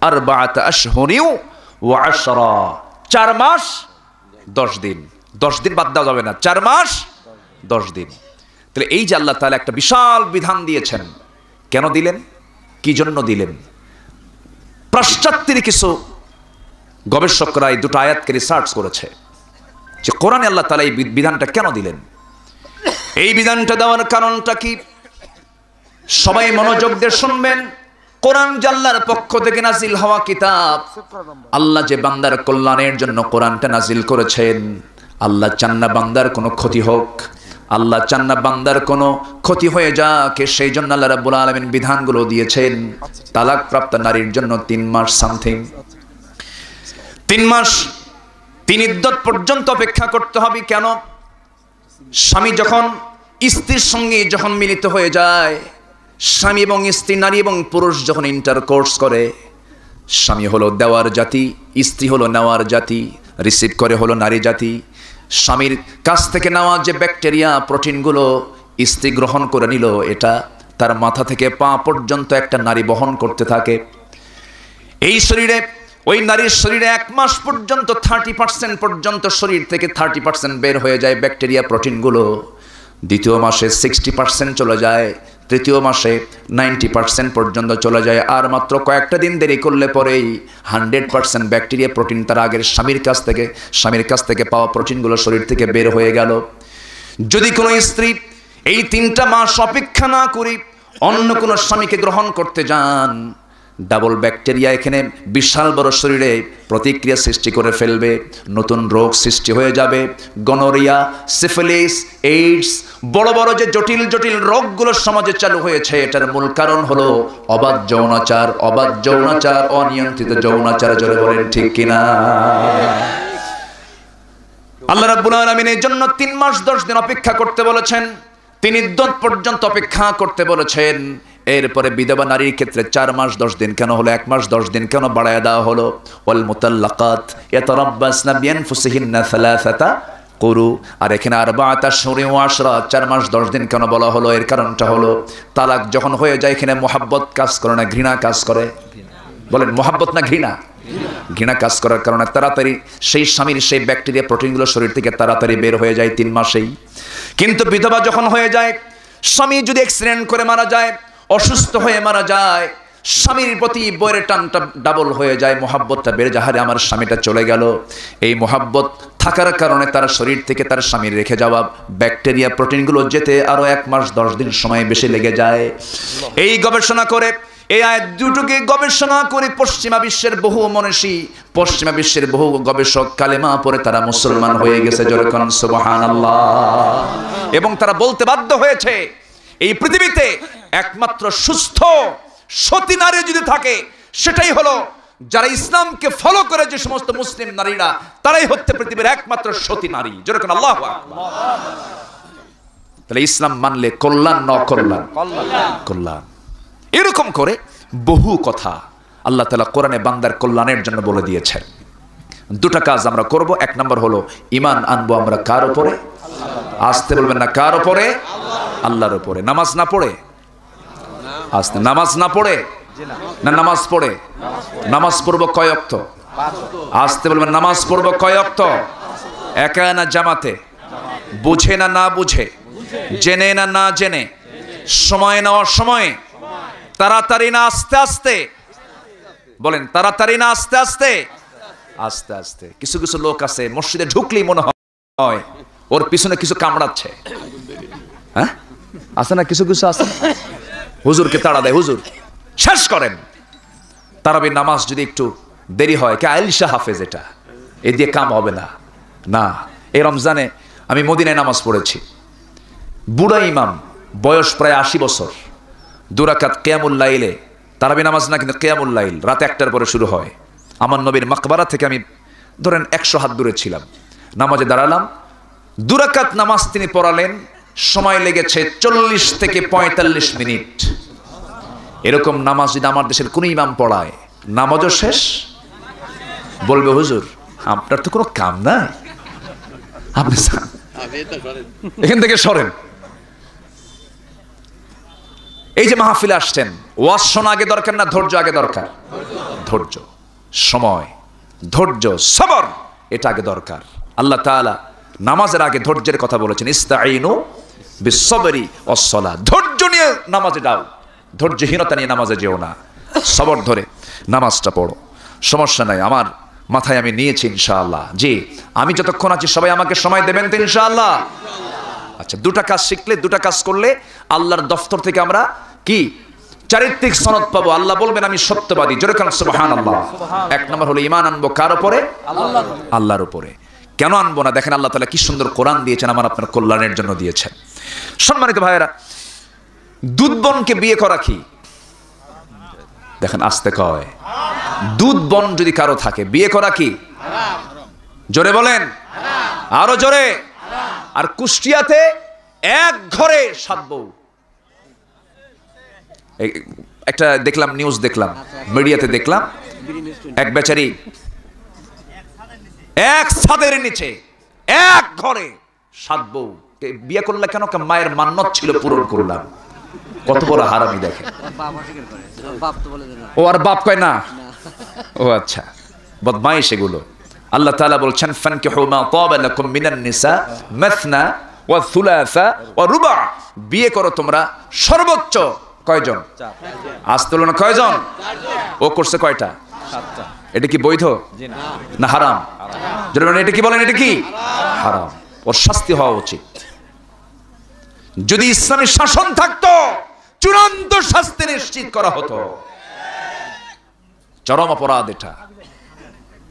আরবাআত আশহুরিন ওয়া আশরা, 4 মাস 10 দিন। 10 দিন বাদ দেওয়া যাবে না, 4 মাস 10 দিন। তাহলে এই যে আল্লাহ তাআলা একটা বিশাল বিধান দিয়েছেন, কেন দিলেন? কি জন্য দিলেন? পাশ্চাত্যের কিছু গবেষকরা এই দুটো আয়াতকে রিসার্চ করেছে যে কোরআনে আল্লাহ তাআলা এই বিধানটা কেন দিলেন। এই বিধানটা দেওয়ার কারণটা কি? সবাই মনোযোগ দিয়ে শুনবেন। কোরআন যে আল্লাহর পক্ষ থেকে নাজিল হওয়া কিতাব, আল্লাহ যে বান্দার কল্যাণের জন্য কোরআনটা নাজিল করেছেন। আল্লাহ চান না বান্দার কোনো ক্ষতি হোক, আল্লাহ চান না বান্দার কোনো ক্ষতি হয়ে যাক, সেই জন্য আল্লাহ রাব্বুল আলামিন বিধানগুলো দিয়েছেন। তালাক প্রাপ্ত নারীর জন্য 3 মাস সামথিং, 3 মাস 3 ইদ্যত পর্যন্ত অপেক্ষা করতে হবে। কেন? স্বামী যখন স্ত্রীর সঙ্গে যখন মিলিত হয়ে যায়, স্বামী এবং স্ত্রী, নারী এবং পুরুষ যখন ইন্টারকোর্স করে, স্বামী হলো দেওয়ার জাতি, স্ত্রী হলো নেওয়ার জাতি, রিসিভ করে হলো নারী জাতি। স্বামীর কাছ থেকে নেওয়া যে ব্যাকটেরিয়া প্রোটিনগুলো স্ত্রী গ্রহণ করে নিল, এটা তার মাথা থেকে পা পর্যন্ত একটা নারী বহন করতে থাকে। এই শরীরে, ওই নারীর শরীরে 1 মাস পর্যন্ত 30% পর্যন্ত শরীর থেকে 30% বের হয়ে যায় ব্যাকটেরিয়া প্রোটিনগুলো। দ্বিতীয় মাসে 60% চলে যায়, তৃতীয় মাসে 90% পর্যন্ত চলে যায়। আর মাত্র কয়েকটা দিন দেরি করলে পরেই 100% ব্যাকটেরিয়া প্রোটিন তার আগের স্বামীর কাছ থেকে পাওয়া প্রোটিনগুলো শরীর থেকে বের হয়ে গেল। যদি কোনো স্ত্রী এই 3টা মাস অপেক্ষা না করে অন্য কোনো স্বামীকে গ্রহণ করতে যান, ডাবল ব্যাকটেরিয়া এখানে বিশাল বড় শরীরে প্রতিক্রিয়া সৃষ্টি করে ফেলবে, নতুন রোগ সৃষ্টি হয়ে যাবে। গনোরিয়া, সিফিলিস, এইডস, বড় বড় যে জটিল জটিল রোগগুলো সমাজে চালু হয়েছে, এটার মূল কারণ হলো অবাধ যৌনাচার, অনিয়ন্ত্রিত যৌনাচার। জোরে বলেন ঠিক কিনা? আল্লাহ রাব্বুল আলামিন এই জন্য 3 মাস 10 দিন অপেক্ষা করতে বলেছেন, 3 ইদ্যত পর্যন্ত অপেক্ষা করতে বলেছেন। এরপরে বিধবা নারীর ক্ষেত্রে 4 মাস 10 দিন কেন হলো? 1 মাস 10 দিন কেন বাড়ায় দেওয়া হলো? ওয়াল মুতাল্লাকাত ইয়াতারাব্বাসনা বিআনফুসিহিন্না সালাসাতা কুরু। আর এখানে আরবাআত আশহুরিন ওয়া আশরা, 4 মাস 10 দিন কেন বলা হলো? এর কারণটা হলো তালাক যখন হয়ে যায়, এখানে মুহাব্বত কাজ করে না, ঘৃণা কাজ করে। বলেন মুহাব্বত না ঘৃণা? ঘৃণা কাজ করার কারণে তাড়াতাড়ি সেই স্বামীর সেই ব্যাকটেরিয়া প্রোটিনগুলো শরীর থেকে তাড়াতাড়ি বের হয়ে যায় 3 মাসেই। কিন্তু বিধবা যখন হয়ে যায়, স্বামী যদি অ্যাক্সিডেন্ট করে মারা যায়, অসুস্থ হয়ে মারা যায়, স্বামীর প্রতি বইয়ের টানটা ডাবল হয়ে যায়, মোহাব্বতটা বেড়ে যায়। হারে আমার স্বামীটা চলে গেল, এই মোহাব্বত থাকার কারণে তার শরীর থেকে তার স্বামীর রেখে যাওয়া ব্যাকটেরিয়া প্রোটিনগুলো যেতে আরো 1 মাস 10 দিন সময় বেশি লেগে যায়। এই গবেষণা করে, এই আয়াত দুটোকে গবেষণা করে পশ্চিমা বিশ্বের বহু মনীষী, পশ্চিমা বিশ্বের বহু গবেষক কালেমা পড়ে তারা মুসলমান হয়ে গেছে। যখন সুবহানাল্লাহ। এবং তারা বলতে বাধ্য হয়েছে এই পৃথিবীতে একমাত্র সুস্থ সতী নারী যদি থাকে সেটাই হলো যারা ইসলামকে ফলো করে যে সমস্ত মুসলিম নারীরা, তারাই হচ্ছে পৃথিবীর একমাত্র সতী নারী। যেরকম আল্লাহু আকবার। তাহলে ইসলাম মানলে কল্যাণ না অকল্যাণ? কল্যাণ। এরকম করে বহু কথা আল্লাহ তাআলা কোরআনে বান্দার কল্যাণের জন্য বলে দিয়েছেন। দুটা কাজ আমরা করব। এক নম্বর হলো ঈমান আনবো আমরা কার উপরে? আসতে বলবেন না, কার উপরে? আল্লাহর উপরে। নামাজ না পড়ে আসতে, নামাজ না পড়ে না নামাজ পড়ে? নামাজ পড়ব কয় ওয়াক্ত? আসতে বলবেন, নামাজ পড়ব কয় ওয়াক্ত? একা না জামাতে? বুঝে না না বুঝে? জেনে না না জেনে? সময় না অসময়ে? তাড়াতাড়ি না আস্তে আস্তে? বলেন, তাড়াতাড়ি না আস্তে আস্তে? আস্তে আস্তে। কিছু কিছু লোক আছে মসজিদে ঢুকলেই মনে হয় ওর পিছনে কিছু কামড়াচ্ছে। হ্যাঁ, আছে না? কিছু কিছু আছে, হুজুরকে তাড়া দেয়, হুজুর শেষ করেন। তারাবির নামাজ যদি একটু দেরি হয়, কে আয়েশা হাফেজ, এটা এ দিয়ে কাম হবে না। না, এই রমজানে আমি মদিনায় নামাজ পড়েছি, বুড়া ইমাম, বয়স প্রায় 80 বছর, 2 রাকাত কিয়ামুল লাইলে, তারাবি নামাজ না কিন্তু কিয়ামুল লাইল, রাত 1টার পরে শুরু হয়। আমার নবীর মাকবারা থেকে আমি ধরেন 100 হাত দূরে ছিলাম, নামাজে দাঁড়ালাম, 2 রাকাত নামাজ তিনি পড়ালেন, সময় লেগেছে 40 থেকে 45 মিনিট। এরকম নামাজ যদি আমার দেশের কোন ইমাম পড়ায়, নামাজও শেষ, বলবে হুজুর আপনার তো কোনো কাম নাই, আপনি এখান থেকে সরেন। এই যে মাহফিলে আসছেন, ওয়াজ শোনা আগে দরকার না ধৈর্য আগে দরকার? ধৈর্য, সময়, ধৈর্য, সবর, এটা আগে দরকার। আল্লাহ তাআলা নামাজের আগে ধৈর্যের কথা বলেছেন, ইস্তাঈনু বিসসবরি ওয়াসসালাহ। ধৈর্য নিয়ে নামাজে যাও, ধৈর্যহীনতা নিয়ে নামাজে যেও না, সবর ধরে নামাজটা পড়ো। সমস্যা নাই, আমার মাথায় আমি নিয়েছি ইনশাআল্লাহ। জি, আমি যতক্ষণ আছি সবাই আমাকে সময় দেবেন তো ইনশাআল্লাহ? আচ্ছা, 2টা কাজ শিখলে, 2টা কাজ করলে আল্লাহর দফতর থেকে আমরা কি চারিত্রিক সনদ পাবো। আল্লাহ বলবেন আমি সত্যবাদী, জোরে কান সুবহানাল্লাহ। 1 নম্বর হলো ঈমান আনবো কার উপরে? আল্লাহর উপরে। কেন আনবো না? দেখেন আল্লাহ তাআলা কি সুন্দর কোরআন দিয়েছেন, আমার আপনার কল্যাণের জন্য দিয়েছেন। সম্মানিত ভাইয়েরা, দুধ বোনকে বিয়ে করা কি? দেখেন আস্তে কয়, দুধ বোন যদি কারো থাকে বিয়ে করা কি? জোরে বলেন, আরো জোরে। আর কুষ্টিয়াতে এক ঘরে 7 বউ। একটা দেখলাম, নিউজ দেখলাম, মিডিয়াতে দেখলাম, এক বেচারি এক ছাদের নিচে এক ঘরে 7 বউ বিয়ে করলে কেন? মায়ের মান্নত ছিল, পূরণ করলাম। কত বড় হারামি দেখে। ও আর বাপ কয় না? ও আচ্ছা, বদমাইশ এগুলো। আল্লাহ তাআলা বলছেন, ফানকিহু মা তাবা লাকুম মিনান নিসা মাসনা ওয়া থুলাসা ওয়া রুবা। বিয়ে করো তোমরা সর্বোচ্চ কয়জন? 4। আজ তুলনা কয়জন? ও করছে কয়টা? 7টা। এটা কি বৈধ না হারাম? যারা এটা কি বলেন, এটা কি হারাম? ওর শাস্তি হওয়া উচিত। যদি ইসলামী শাসন থাকতো, চূড়ান্ত শাস্তি নিশ্চিত করা হতো। চরম অপরাধ এটা।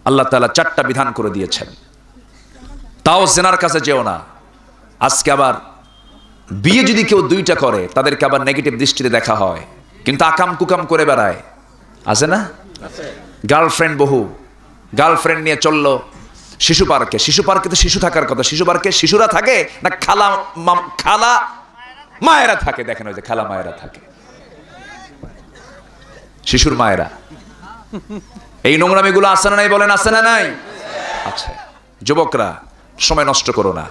আল্লাহ তাআলা 4টা বিধান করে দিয়েছেন। তাও জেনার কাছে যেও না। আজকে আবার বিয়ে যদি কেউ 2টা করে, তাদেরকে আবার নেগেটিভ দৃষ্টিতে দেখা হয়, কিন্তু আকাম কুকাম করে বেড়ায়, আছে না? গার্লফ্রেন্ড, বহু গার্লফ্রেন্ড নিয়ে চললো শিশু পার্কে। শিশু পার্কে তো শিশু থাকার কথা, শিশু পার্কে শিশুরা থাকে না খালা খালা মায়েরা থাকে? দেখেন ওই যে খালা মায়েরা থাকে, শিশুর মায়েরা। এই নোংরামিগুলো আছে না নাই? বলেন আছে না নাই? আচ্ছা, যুবকরা সময় নষ্ট করো না।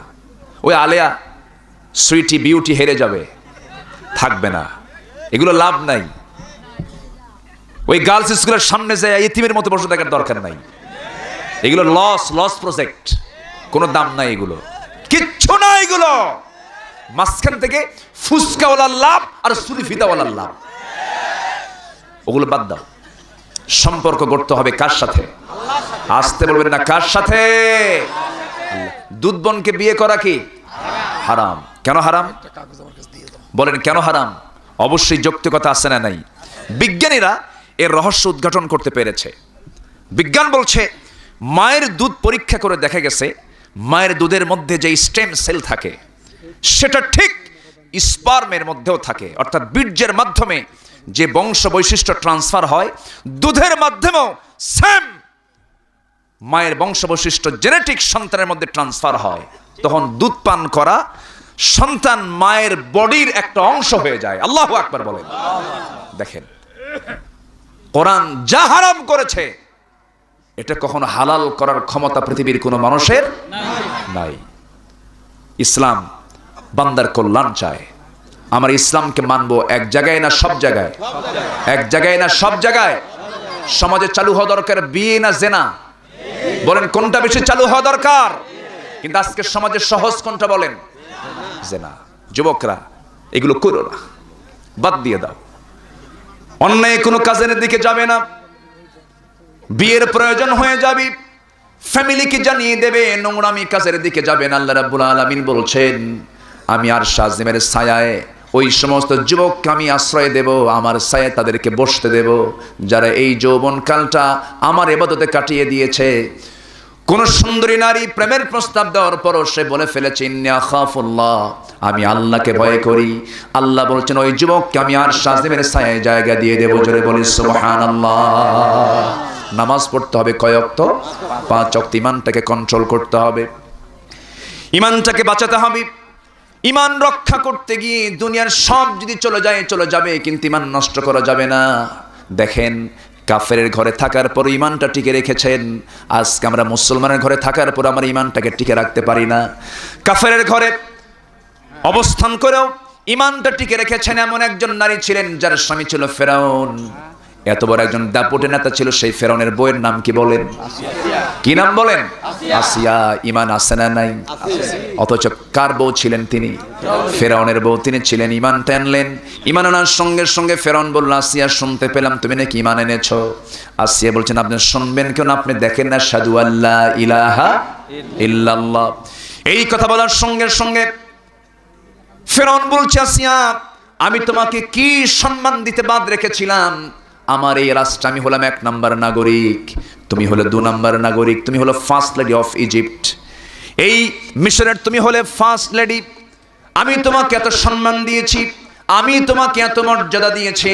ওই আলেয়া সুইটি বিউটি হেরে যাবে, থাকবে না, এগুলো লাভ নাই। ওই গার্লস স্কুলের সামনে যায় ইতিমের মতো বসে থাকার দরকার নাই। এগুলো লস প্রজেক্ট, কোনো দাম নাই, এগুলো কিচ্ছু না। এগুলো মাঝখান থেকে ফুসকাওয়ালার লাভ আর সুরি ফিতাওয়ালার লাভ, ওগুলো বাদ দাও। সম্পর্ক গড়তে হবে কার সাথে? আসতে বলবেন না, কার সাথে? দুধ বোনকে বিয়ে করা কি হারাম? কেন হারাম? বলেন কেন হারাম? অবশ্যই যৌক্তিকতা আছে না নাই? বিজ্ঞানীরা এর রহস্য উদ্ঘাটন করতে পেরেছে। বিজ্ঞান বলছে, মায়ের দুধ পরীক্ষা করে দেখা গেছে, মায়ের দুধের মধ্যে যে স্টেম সেল থাকে সেটা ঠিক স্পার্মের মধ্যেও থাকে, অর্থাৎ বীর্যের মাধ্যমে যে বংশ বৈশিষ্ট্য ট্রান্সফার হয়, দুধের মাধ্যমেও সেম মায়ের বংশ বৈশিষ্ট্য জেনেটিক সন্তানের মধ্যে ট্রান্সফার হয়। তখন দুধ পান করা সন্তান মায়ের বডির একটা অংশ হয়ে যায়। আল্লাহু আকবার বলেন। দেখেন, কোরআন যা হারাম করেছে এটা কখনো হালাল করার ক্ষমতা পৃথিবীর কোনো মানুষের নাই। ইসলাম বান্দার কল্যাণ চায়। আমার ইসলামকে মানবো এক জায়গায় না সব জায়গায়? এক জায়গায় না সব জায়গায়? সমাজে চালু হওয়া দরকার বিয়ে না জেনা? বলেন কোনটা বেশি চালু হওয়া দরকার? কিন্তু আজকে সমাজের সহজ কোনটা বলেন? জেনা। যুবকরা এগুলো করো না, বাদ দিয়ে দাও। অন্যায় কোনো কাজের দিকে যাবে না। বিয়ের প্রয়োজন হয়ে যাবি, ফ্যামিলিকে জানিয়ে দেবে, নোংরামি কাজের দিকে যাবে না। আল্লাহ রাব্বুল আলামিন বলছেন, আমি আরশ আযিমের ছায়ায় ওই সমস্ত যুবককে আমি আশ্রয় দেব, আমার ছায়ায় তাদেরকে বসতে দেব যারা এই যৌবনকালটা আমার ইবাদতে কাটিয়ে দিয়েছে। কোন সুন্দরী নারী প্রেমের প্রস্তাব দেওয়ার পরও সে বলে ফেলেছে ইন্নী আখাফুল্লাহ, আমি আল্লাহকে ভয় করি। আল্লাহ বলছেন ওই যুবককে আমি আরশ আযিমের ছায়ায় জায়গা দিয়ে দেব। জোরে বলি সুবহানাল্লাহ। নামাজ পড়তে হবে কয় ওয়াক্ত? 5 ওয়াক্ত। ইমানটাকে কন্ট্রোল করতে হবে, ইমানটাকে বাঁচাতে হবে। ইমান রক্ষা করতে গিয়ে দুনিয়ার সব যদি চলে যায় চলে যাবে, কিন্তু ইমান নষ্ট করা যাবে না। দেখেন, কাফেরের ঘরে থাকার পর ইমানটা টিকে রেখেছেন। আজকে আমরা মুসলমানের ঘরে থাকার পর আমার ইমানটাকে টিকে রাখতে পারি না। কাফেরের ঘরে অবস্থান করেও ইমানটা টিকে রেখেছেন এমন একজন নারী ছিলেন যার স্বামী ছিল ফেরাউন। এত বড় একজন দাপটে নেতা ছিল সেই ফেরাউনের বউয়ের নাম কি বলেন? কি নাম বলেন? আসিয়া। ইমান আছে না নাই? অথচ কার বউ ছিলেন তিনি? ফেরাউনের বউ। তিনি ছিলেন, ইমানটা আনলেন। ইমান আনার সঙ্গে সঙ্গে ফেরাউন বলল, আসিয়া শুনতে পেলাম তুমি নাকি ইমান এনেছো। আসিয়া বলছেন, আপনি শুনবেন কেন? আপনি দেখেন না সাদু আল্লাহ ইলাহা ইল্লাল্লাহ। এই কথা বলার সঙ্গে সঙ্গে ফেরাউন বলছে, আসিয়া আমি তোমাকে কি সম্মান দিতে বাদ রেখেছিলাম? আমার এই রাষ্ট্রে আমি হলাম 1 নম্বর নাগরিক, তুমি হলে 2 নম্বর নাগরিক। তুমি হলো ফার্স্ট লেডি অফ ইজিপ্ট, এই মিশরের তুমি হলে ফার্স্ট লেডি। আমি তোমাকে এত সম্মান দিয়েছি, আমি তোমাকে এত মর্যাদা দিয়েছি,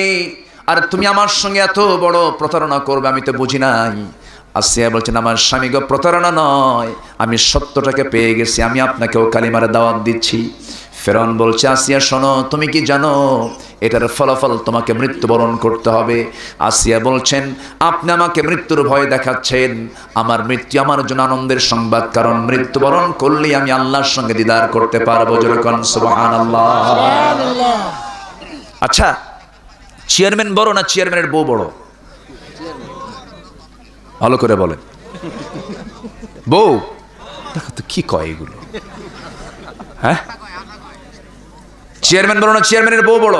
আর তুমি আমার সঙ্গে এত বড় প্রতারণা করবে আমি তো বুঝি নাই। আসিয়া বলছেন, আমার স্বামী গো প্রতারণা নয়, আমি সত্যটাকে পেয়ে গেছি, আমি আপনাকেও কালিমার দাওয়াত দিচ্ছি। ফেরাউন বলছে, আসিয়া শোনো, তুমি কি জানো এটার ফলাফল তোমাকে মৃত্যুবরণ করতে হবে? আসিয়া বলছেন, আপনি আমাকে মৃত্যুর ভয় দেখাচ্ছেন, আমার মৃত্যু আমার জন্য আনন্দের সংবাদ, কারণ মৃত্যুবরণ করলেই আমি আল্লাহর সঙ্গে দিদার করতে পারবো। যেরকম সুবহানাল্লাহ। আচ্ছা, চেয়ারম্যান বড় না চেয়ারম্যানের বউ বড়? ভালো করে বলেন। বউ। দেখো তো কি কয় এগুলো, হ্যাঁ? চেয়ারম্যান বড় না চেয়ারম্যানের বউ বড়?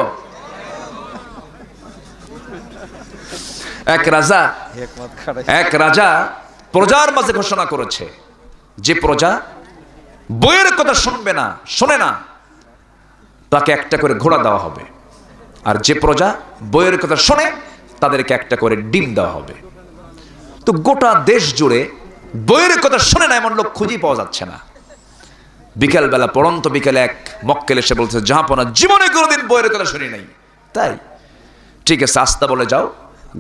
এক রাজা প্রজার মাঝে ঘোষণা করেছে, যে প্রজা বইয়ের কথা শুনবে না, শোনে না, তাকে একটা করে ঘোড়া দেওয়া হবে, আর যে প্রজা বইয়ের কথা শোনে তাদেরকে একটা করে ডিম দেওয়া হবে। তো গোটা দেশ জুড়ে বইয়ের কথা শোনে না এমন লোক খুঁজেই পাওয়া যাচ্ছে না। বিকেল বেলা পড়ন্ত বিকেলে এক মক্কেল এসে বলছে, জাহাপনা জীবনে কোনোদিন বইয়ের কথা শুনি নাই। তাই? ঠিক আছে, আস্তা বলে যাও,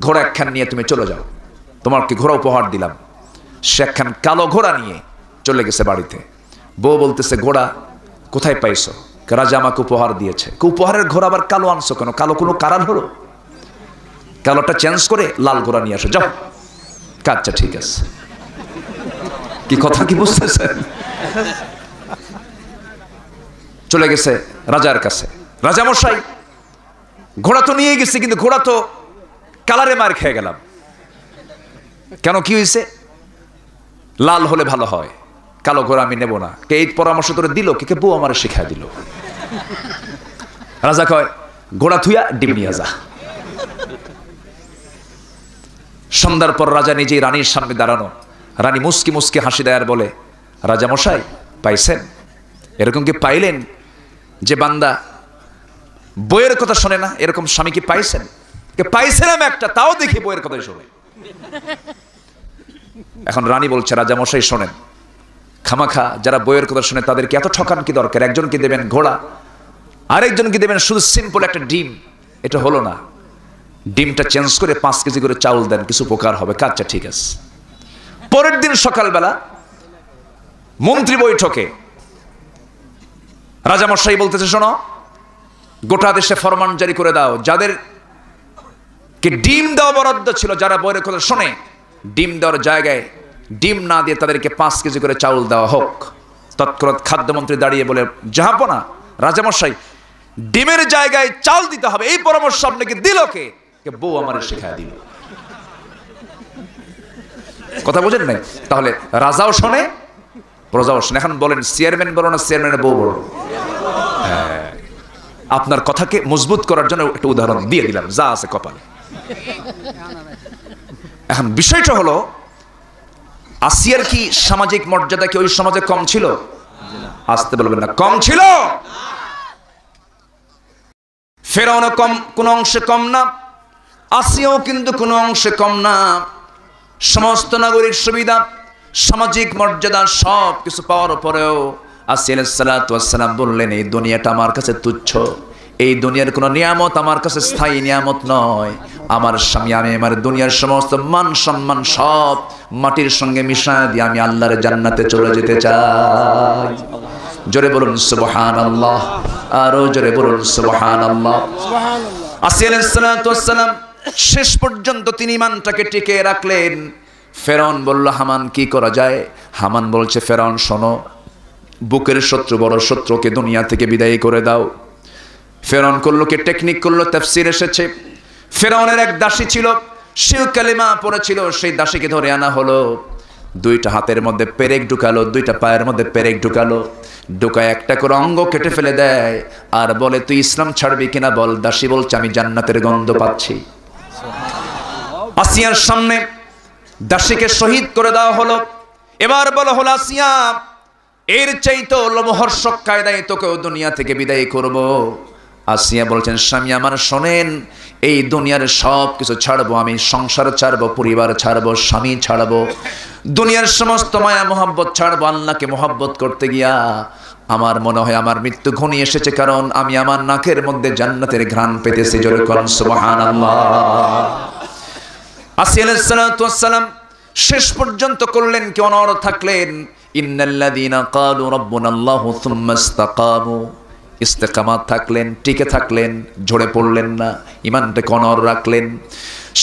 ঘোড়া একখান নিয়ে তুমি চলে যাও, তোমাকে ঘোড়া উপহার দিলাম। সে একখান কালো ঘোড়া নিয়ে চলে গেছে বাড়িতে। বউ বলতেছে, ঘোড়া কোথায় পাইছো? রাজা আমাকে উপহার দিয়েছে। উপহারের ঘোড়া আবার কালো আনছো কেন? কালো কোনো কারাল হলো? কালোটা চেঞ্জ করে লাল ঘোড়া নিয়ে আসো, যাও। আচ্ছা ঠিক আছে। কি কথা কি বুঝতেছেন? চলে গেছে রাজার কাছে। রাজা মশাই, ঘোড়া তো নিয়ে গেছে, কিন্তু ঘোড়া তো কালারে মার খেয়ে গেলাম। কেন, কি হয়েছে? লাল হলে ভালো হয়, কালো ঘোড়া আমি নেব না। কে এই পরামর্শ তোরে দিল? কে? বউ আমার শিখাই দিল। রাজা কয়, ঘোড়া থুইয়া ডিম নিয়ে যা। সন্ধ্যার পর রাজা নিজেই রানীর সামনে দাঁড়ানো। রানী মুস্কি মুস্কি হাসি দেয় আর বলে, রাজা মশাই পাইছেন? এরকম কি পাইলেন যে বান্দা বইয়ের কথা শোনে না? এরকম স্বামী কি পাইছেন? পাইছিলাম একটা, তাও দেখি বইয়ের কথাই শোনে। এখন রানী বলছে, রাজা মশাই শোনেন, খামাখা যারা বইয়ের কথা শুনে তাদেরকে এত ঠকান কি দরকার? একজনকে দেবেন ঘোড়া, আরেকজনকে দেবেন শুধু সিম্পল একটা ডিম, এটা হলো না, ডিমটা চেঞ্জ করে 5 কেজি করে চাউল দেন, কিছু উপকার হবে, কাজটা ঠিক আছে। পরের দিন সকালবেলা মন্ত্রী বৈঠকে রাজামশাই বলতেছে, শোনো, গোটা দেশে ফরমান জারি করে দাও, যাদেরকে ডিম দেওয়া বরাদ্দ ছিল, যারা বইয়ের কথা শোনে, ডিম দেওয়ার জায়গায় ডিম না দিয়ে তাদেরকে 5 কেজি করে চাউল দেওয়া হোক। তৎক্ষণাৎ খাদ্যমন্ত্রী দাঁড়িয়ে বলে, জাহাপনা রাজামশাই, ডিমের জায়গায় চাল দিতে হবে, এই পরামর্শ আপনাকে দিল কে? বউ আমার শেখায় দিল। কথা বোঝেন নাই? তাহলে রাজাও শোনে, প্রজাও শোনে। এখন বলেন, চেয়ারম্যান বলো না চেয়ারম্যানের বউ বলো? আপনার কথাকে মজবুত করার জন্য একটা উদাহরণ দিয়ে দিলাম, যা আছে কপালে। এখন বিষয়টা হলো, আসিয়ার কি সামাজিক মর্যাদা কি ওই সমাজে কম ছিল? আসতে বলবেন না, কম ছিল। ফেরাউনও কম, কোন অংশে কম না, আসিয়াও কিন্তু কোন অংশে কম না। সমস্ত নাগরিক সুবিধা, সামাজিক মর্যাদা সব কিছু পাওয়ার পরেও আসিয়া আলাইহিস সালাতু ওয়াস সালাম বললেন, এই দুনিয়াটা আমার কাছে তুচ্ছ, এই দুনিয়ার কোনো নিয়ামত আমার কাছে স্থায়ী নিয়ামত নয়। আমার স্বামী, আমি আমার দুনিয়ার সমস্ত মান সম্মান সব মাটির সঙ্গে মিশায় দিয়ে আমি আল্লাহর জান্নাতে চলে যেতে চাই। জোরে বলুন সুবহানাল্লাহ, আরো জোরে বলুন সুবহানাল্লাহ। আসিয়া আলাইহিস সালাতু ওয়াস সালাম শেষ পর্যন্ত তিনি ইমানটাকে টিকিয়ে রাখলেন। ফেরাউন বলল, হামান কি করা যায়? হামান বলছে, ফেরাউন শোনো, বুকের শত্রু বড় শত্রুকে দুনিয়া থেকে বিদায় করে দাও। ফেরাউন করলো কি টেকনিক করলো, তাফসীর এসেছে, ফেরাউনের এক দাসী ছিল, সে কালিমা পড়েছিল, সেই দাসীকে ধরে আনা হলো, 2টা হাতের মধ্যে পেরেক ঢুকালো, 2টা পায়ের মধ্যে পেরেক ঢুকালো, ঢুকায় একটা করে অঙ্গ কেটে ফেলে দেয়, আর বলে, তুই ইসলাম ছাড়বি কিনা বল। দাসী বলছে, আমি জান্নাতের গন্ধ পাচ্ছি। আসিয়ার সামনে দাসীকে শহীদ করে দেওয়া হলো। এবার বলা হলো, আসিয়া, এর চাইতো লোমহর্ষক কায়দায় তোকেও দুনিয়া থেকে বিদায় করব। আসিয়া বলছেন, স্বামী আমার শোনেন, এই দুনিয়ার সব কিছু ছাড়বো, আমি সংসার ছাড়বো, পরিবার ছাড়বো, স্বামী ছাড়বো, দুনিয়ার সমস্ত মায়া মোহাব্বত ছাড়বো, আল্লাহকে মোহাব্বত করতে গিয়া আমার মনে হয় আমার মৃত্যু ঘনিয়ে এসেছে, কারণ আমি আমার নাকের মধ্যে জান্নাতের ঘ্রাণ পেতেছি। জোরে করুন সুবহানাল্লাহ। আসিয়া আলাইহিস সালাতু ওয়াস সালাম শেষ পর্যন্ত করলেন কি, অনড় থাকলেন। ইন্নাল্লাযীনা ক্বালু রাব্বুনাল্লাহু সুম্মা ইসতাকামু, ইস্তেকামাত থাকলেন, টিকে থাকলেন, ঝরে পড়লেন না, ইমানটাকে অনড় রাখলেন।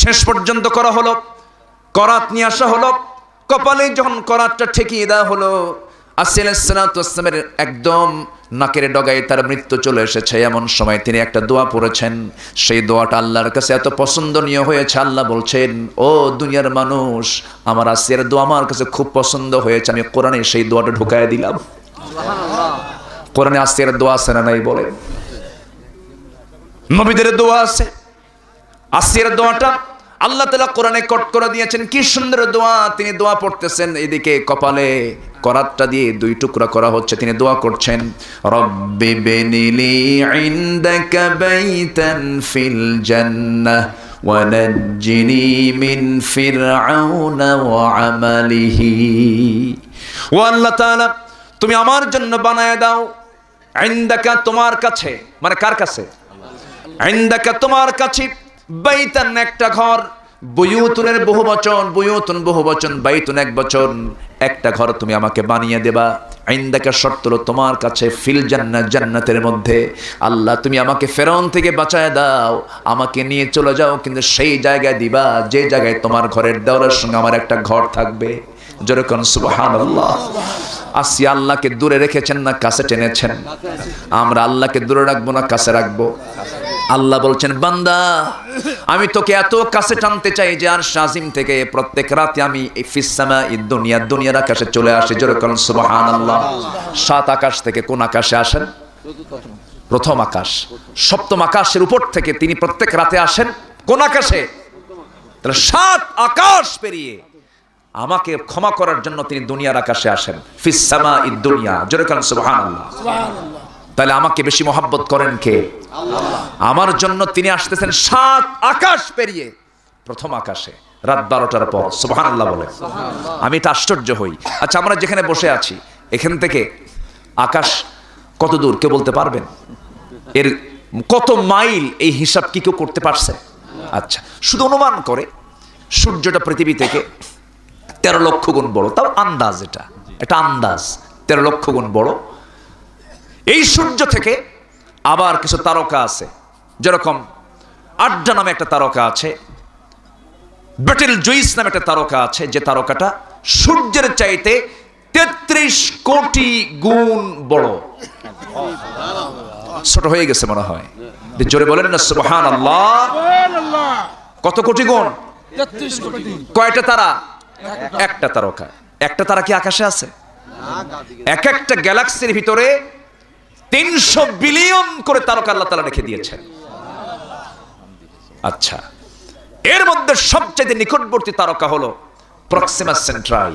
শেষ পর্যন্ত করা হলো, করাত নিয়ে আসা হলো, কপালে যখন করাতটা ঠেকিয়ে দেওয়া হলো, আসিয়া আলাইহিস সালাতু ওয়াস সালামের একদম নাকের ডগায় তার মৃত্যু চলে এসেছে। এমন সময় তিনি একটা দোয়া পড়েছেন, সেই দোয়াটা আল্লাহর কাছে এত পছন্দনীয় হয়েছে, আল্লাহ বলছেন, ও দুনিয়ার মানুষ, আমার আসিয়ার দোয়া আমার কাছে খুব পছন্দ হয়েছে, আমি কোরআনে সেই দোয়াটা ঢুকায় দিলাম। কোরআনে আসিয়ার দোয়া আছে না নাই বলে? নবীদের দোয়া আছে। আসিয়ার দোয়াটা আল্লাহ তাআলা কোরআনে কোট করে দিয়েছেন, কি সুন্দর দোয়া। তিনি দোয়া পড়তেছেন, এদিকে কপালে করাতটা দিয়ে 2 টুকরা করা হচ্ছে, তিনি দোয়া করছেন, রব্বি বিনিলি ইনদাকা বাইতান ফিল জান্নাহ ওয়া নাজ্জিনি মিন ফিরআউনা ওয়া আমালিহি। ও আল্লাহ তাআলা, তুমি আমার জন্য বানায় দাও, ইনদাকা তোমার কাছে, মানে কার কাছে? ইনদাকা তোমার কাছে, বাইতান একটা ঘর, বুয়ুতুনের বহুবচন, বুয়ুতুন বহুবচন, বাইতুন এক বচন, একটা ঘর তুমি আমাকে বানিয়ে দেবা। ইনদাকা শর্ত হলো তোমার কাছে, ফিল জান্নাহ জান্নাতের মধ্যে। আল্লাহ তুমি আমাকে ফেরাউন থেকে বাঁচায় দাও, আমাকে নিয়ে চলে যাও, কিন্তু সেই জায়গায় দিবা যে জায়গায় তোমার ঘরের দেওয়ালের সঙ্গে আমার একটা ঘর থাকবে। জোরে কোন সুবহানাল্লাহ। আসিয়া আল্লাহকে দূরে রেখেছেন না কাছে টেনেছেন? আমরা আল্লাহকে দূরে রাখবো না কাছে রাখবো? আল্লাহ বলছেন, বান্দা আমি তোকে এত কাছে টানতে চাই যে আর শাজিম থেকে প্রত্যেক রাতে আমি এই ফিসসামা দুনিয়া, দুনিয়ার আকাশে চলে আসি। জোরে করুন সুবহানাল্লাহ। 7 আকাশ থেকে কোন আকাশে আসেন? প্রথম আকাশ। 7ম আকাশের উপর থেকে তিনি প্রত্যেক রাতে আসেন কোন আকাশে? তাহলে 7 আকাশ পেরিয়ে আমাকে ক্ষমা করার জন্য তিনি দুনিয়ার আকাশে আসেন, ফিসসামা দুনিয়া। জোরে করুন সুবহানাল্লাহ। তাহলে আমাকে বেশি মহব্বত করেন কে? আল্লাহ। আমার জন্য তিনি আসতেছেন 7 আকাশ পেরিয়ে প্রথম আকাশে রাত 12টার পর। সুবহানাল্লাহ বলে। আমি এটা আশ্চর্য হই। আচ্ছা, আমরা যেখানে বসে আছি এখান থেকে আকাশ কত দূর কেউ বলতে পারবেন? এর কত মাইল এই হিসাব কি কেউ করতে পারছে? আচ্ছা, শুধু অনুমান করে সূর্যটা পৃথিবী থেকে 13 লক্ষ গুণ বড়, তাও আন্দাজ, এটা আন্দাজ 13 লক্ষ গুণ বড়। এই সূর্য থেকে আবার কিছু তারকা আছে, যেরকম আড্ডা নামে একটা তারকা আছে, বেটেল জুইস নামে একটা তারকা আছে, যে তারকাটা সূর্যের চাইতে 33 কোটি গুণ বড়। ছোট হয়ে গেছে মনে হয়, জোরে বলেন না সুবহানাল্লাহ। কত কোটি গুণ? 33 কোটি। কয়টা তারা? একটা তারকা। একটা তারা কি আকাশে আছে? এক একটা গ্যালাক্সির ভিতরে 300 বিলিয়ন করে তারকা আল্লাহ তাআলা রেখে দিয়েছেন। আচ্ছা, এর মধ্যে সবচেয়ে নিকটবর্তী তারকা হলো প্রক্সিমা সেন্ট্রাই,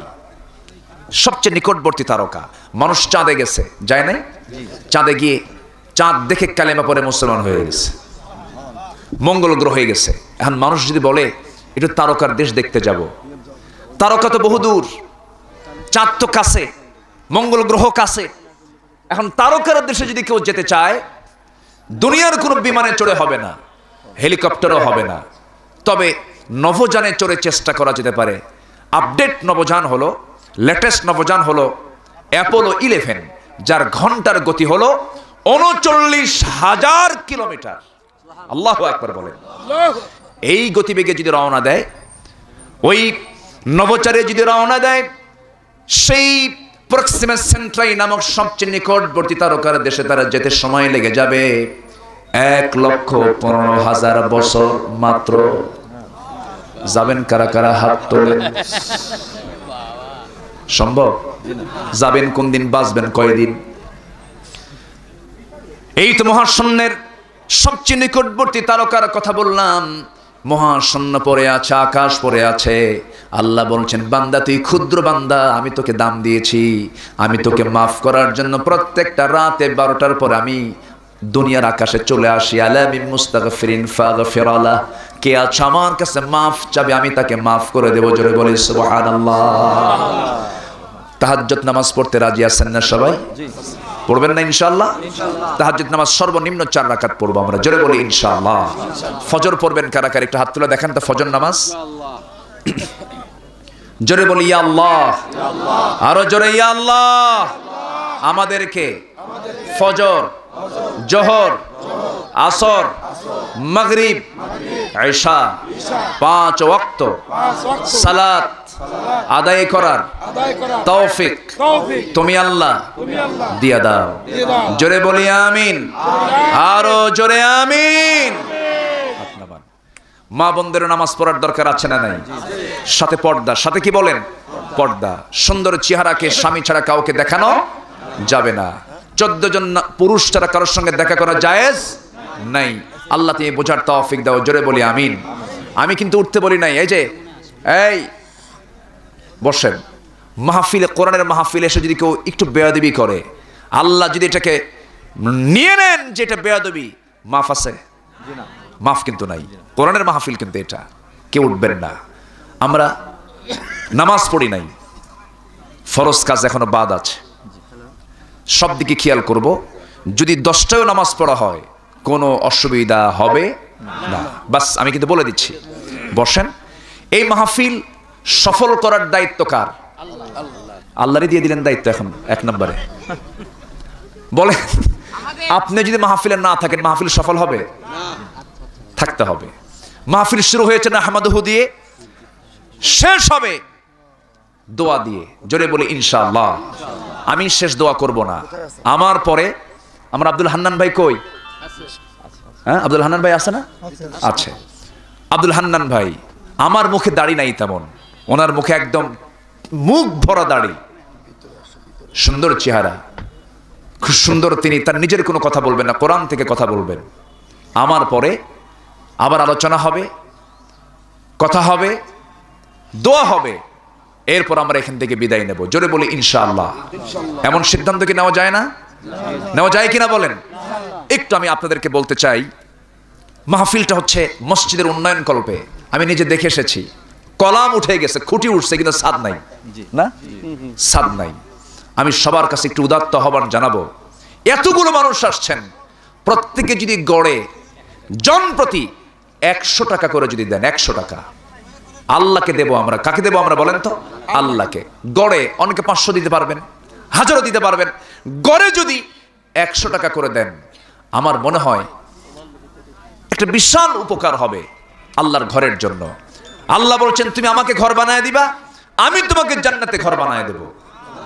সবচেয়ে নিকটবর্তী তারকা। মানুষ চাঁদে গেছে, যায় নাই? চাঁদে গিয়ে চাঁদ দেখে কালেমা পড়ে মুসলমান হয়ে গেছে, মঙ্গল গ্রহে গেছে। এখন মানুষ যদি বলে একটু তারকার দেশ দেখতে যাব, তারকা তো বহুদূর, চাঁদ তো কাছে, মঙ্গল গ্রহ কাছে। এখন তারকার দেশে যদি কেউ যেতে চায়, দুনিয়ার কোনো বিমানে চড়ে হবে না, হেলিকপ্টারও হবে না, তবে নভোযানে চড়ে চেষ্টা করা যেতে পারে। আপডেট নভোযান হলো, লেটেস্ট নভোযান হলো অ্যাপোলো 11, যার ঘন্টার গতি হলো 39,000 কিলোমিটার। আল্লাহু আকবার বলেন। এই গতিবেগে যদি রওনা দেয়, ওই নভোচারে যদি রওনা দেয়, সেই প্রক্সিমা সেন্ট্রাই নামক সবচেয়ে নিকটবর্তী তারকার দেশে তারা যেতে সময় লেগে যাবে 1,15,000 বছর মাত্র। যাবেন কারা কারা? হাত তোলেন। সম্ভব? যাবেন কোন দিন, বাঁচবেন কয়দিন? এই তো মহাশূন্যের সবচেয়ে নিকটবর্তী তারকার কথা বললাম। মহাশূন্য পড়ে আছে, আকাশ পড়ে আছে। আল্লাহ বলছেন, বান্দা তুই ক্ষুদ্র বান্দা, আমি তোকে দাম দিয়েছি, আমি তোকে মাফ করার জন্য প্রত্যেকটা রাতে 12টার পর আমি দুনিয়ার আকাশে চলে আসি। আলামিন মুস্তাগফিরিন ফাগফির আলাহ, কে আছে আমার কাছে মাফ চাবে, আমি তাকে মাফ করে দেব। জোরে বলি সুবহানাল্লাহ। তাহাজ্জুদ নামাজ পড়তে রাজি আছেন না সবাই? পড়বেন না ইনশাআল্লাহ? তাহাজ্জুদ নামাজ সর্বনিম্ন 4 রাকাত পড়বো আমরা। জোরে বলি ইনশাআল্লাহ। ফজর পড়বেন কারা কারা? একটু হাত তুলে দেখেন তো ফজর নামাজ। জোরে বলি ইয়া আল্লাহ, আরো জোরে ইয়া আল্লাহ। আমাদেরকে ফজর, জোহর, আসর, মাগরিব, ইশা 5 ওয়াক্ত সালাত আদায় করার তৌফিক তুমি আল্লাহ দিয়া দাও। জোরে বলি আমিন, আরো জোরে আমিন। মা বোনদের নামাজ পড়ার দরকার আছে না নাই? সাথে পর্দা, সাথে কি বলেন? পর্দা। সুন্দর চেহারাকে স্বামী ছাড়া কাউকে দেখানো যাবে না। 14 জন পুরুষ ছাড়া কারোর সঙ্গে দেখা করা জায়েজ নাই। আল্লাহ তুমি বোঝার তৌফিক দাও। জোরে বলি আমিন। আমি কিন্তু উঠতে বলি নাই। এই যে এই বসেন, মাহফিলে, কোরআনের মাহফিলে এসে যদি কেউ একটু বেয়াদবি করে, আল্লাহ যদি এটাকে নিয়ে নেন যে এটা বেয়াদবি, মাফ আছে? মাফ কিন্তু নাই। কোরআনের মাহফিল কিন্তু এটা, কেউ উঠবেন না। আমরা নামাজ পড়ি নাই, ফরজ কাজ এখনো বাদ আছে, সব দিকে খেয়াল করব। যদি 10টাও নামাজ পড়া হয় কোনো অসুবিধা হবে না। বাস আমি কিন্তু বলে দিচ্ছি। বসেন। এই মাহফিল সফল করার দায়িত্ব কার? আল্লাহরই দিয়ে দিলেন দায়িত্ব এখন 1 নম্বরে। বলে আপনি যদি মাহফিলে না থাকেন, মাহফিল সফল হবে? থাকতে হবে। মাহফিল শুরু হয়েছে না আহমদহু দিয়ে, শেষ হবে দোয়া দিয়ে। জোরে বলি ইনশাআল্লাহ। আমি শেষ দোয়া করব না, আমার পরে আমার আব্দুল হান্নান ভাই কই? হ্যাঁ, আব্দুল হান্নান ভাই আছে না? আছে। আব্দুল হান্নান ভাই, আমার মুখে দাড়ি নাই তেমন, ওনার মুখে একদম মুখ ভরা দাড়ি, সুন্দর চেহারা, খুব সুন্দর। তিনি তার নিজের কোনো কথা বলবেন না, কোরআন থেকে কথা বলবেন। আমার পরে আবার আলোচনা হবে, কথা হবে, দোয়া হবে, এরপর আমরা এখান থেকে বিদায় নেব। জোরে বলি ইনশাআল্লাহ। এমন সিদ্ধান্ত কি নেওয়া যায় না? নেওয়া যায় কিনা বলেন? একটু আমি আপনাদেরকে বলতে চাই, মাহফিলটা হচ্ছে মসজিদের উন্নয়ন কল্পে। আমি নিজে দেখে এসেছি, কলাম উঠে গেছে, খুঁটি উঠছে, কিন্তু ছাদ নাই, না ছাদ নাই। আমি সবার কাছে একটু উদাত্ত আহ্বান জানাবো, এতগুলো মানুষ আসছেন, প্রত্যেকে যদি গড়ে জন প্রতি 100 টাকা করে যদি দেন, 100 টাকা আল্লাহকে দেব আমরা। কাকে দেব আমরা বলেন তো? আল্লাহকে। গড়ে অনেকে 500 দিতে পারবেন, 1000 দিতে পারবেন। গড়ে যদি 100 টাকা করে দেন, আমার মনে হয় একটা বিশাল উপকার হবে আল্লাহর ঘরের জন্য। আল্লাহ বলছেন তুমি আমাকে ঘর বানায় দিবা, আমি তোমাকে জান্নাতে ঘর বানায় দেব।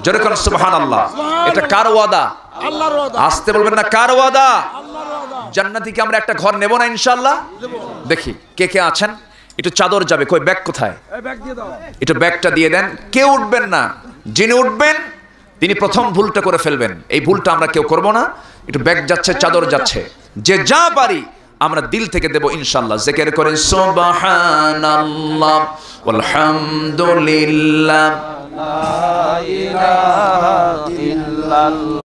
জোরে কোন সুবহানাল্লাহ। এটা কার ওয়াদা? আল্লাহর ওয়াদা। আসতে বলবেন না, কার ওয়াদা? আল্লাহর ওয়াদা। জান্নাতে কি আমরা একটা ঘর নেব না ইনশাআল্লাহ? দেখি কে কে আছেন। একটু চাদর যাবে, কই ব্যাগ কোথায়? এই ব্যাগ দিয়ে দাও। একটু ব্যাগটা দিয়ে দেন। কেউ উঠবেন না, যিনি উঠবেন তিনি প্রথম ভুলটা করে ফেলবেন। এই ভুলটা আমরা কেউ করব না। একটু ব্যাগ যাচ্ছে, চাদর যাচ্ছে, যে যা পারি আমরা দিল থেকে দেব ইনশাআল্লাহ। জিকির করেন সুবহানাল্লাহ ওয়ালহামদুলিল্লাহ লা ইলাহা ইল্লাল্লাহ।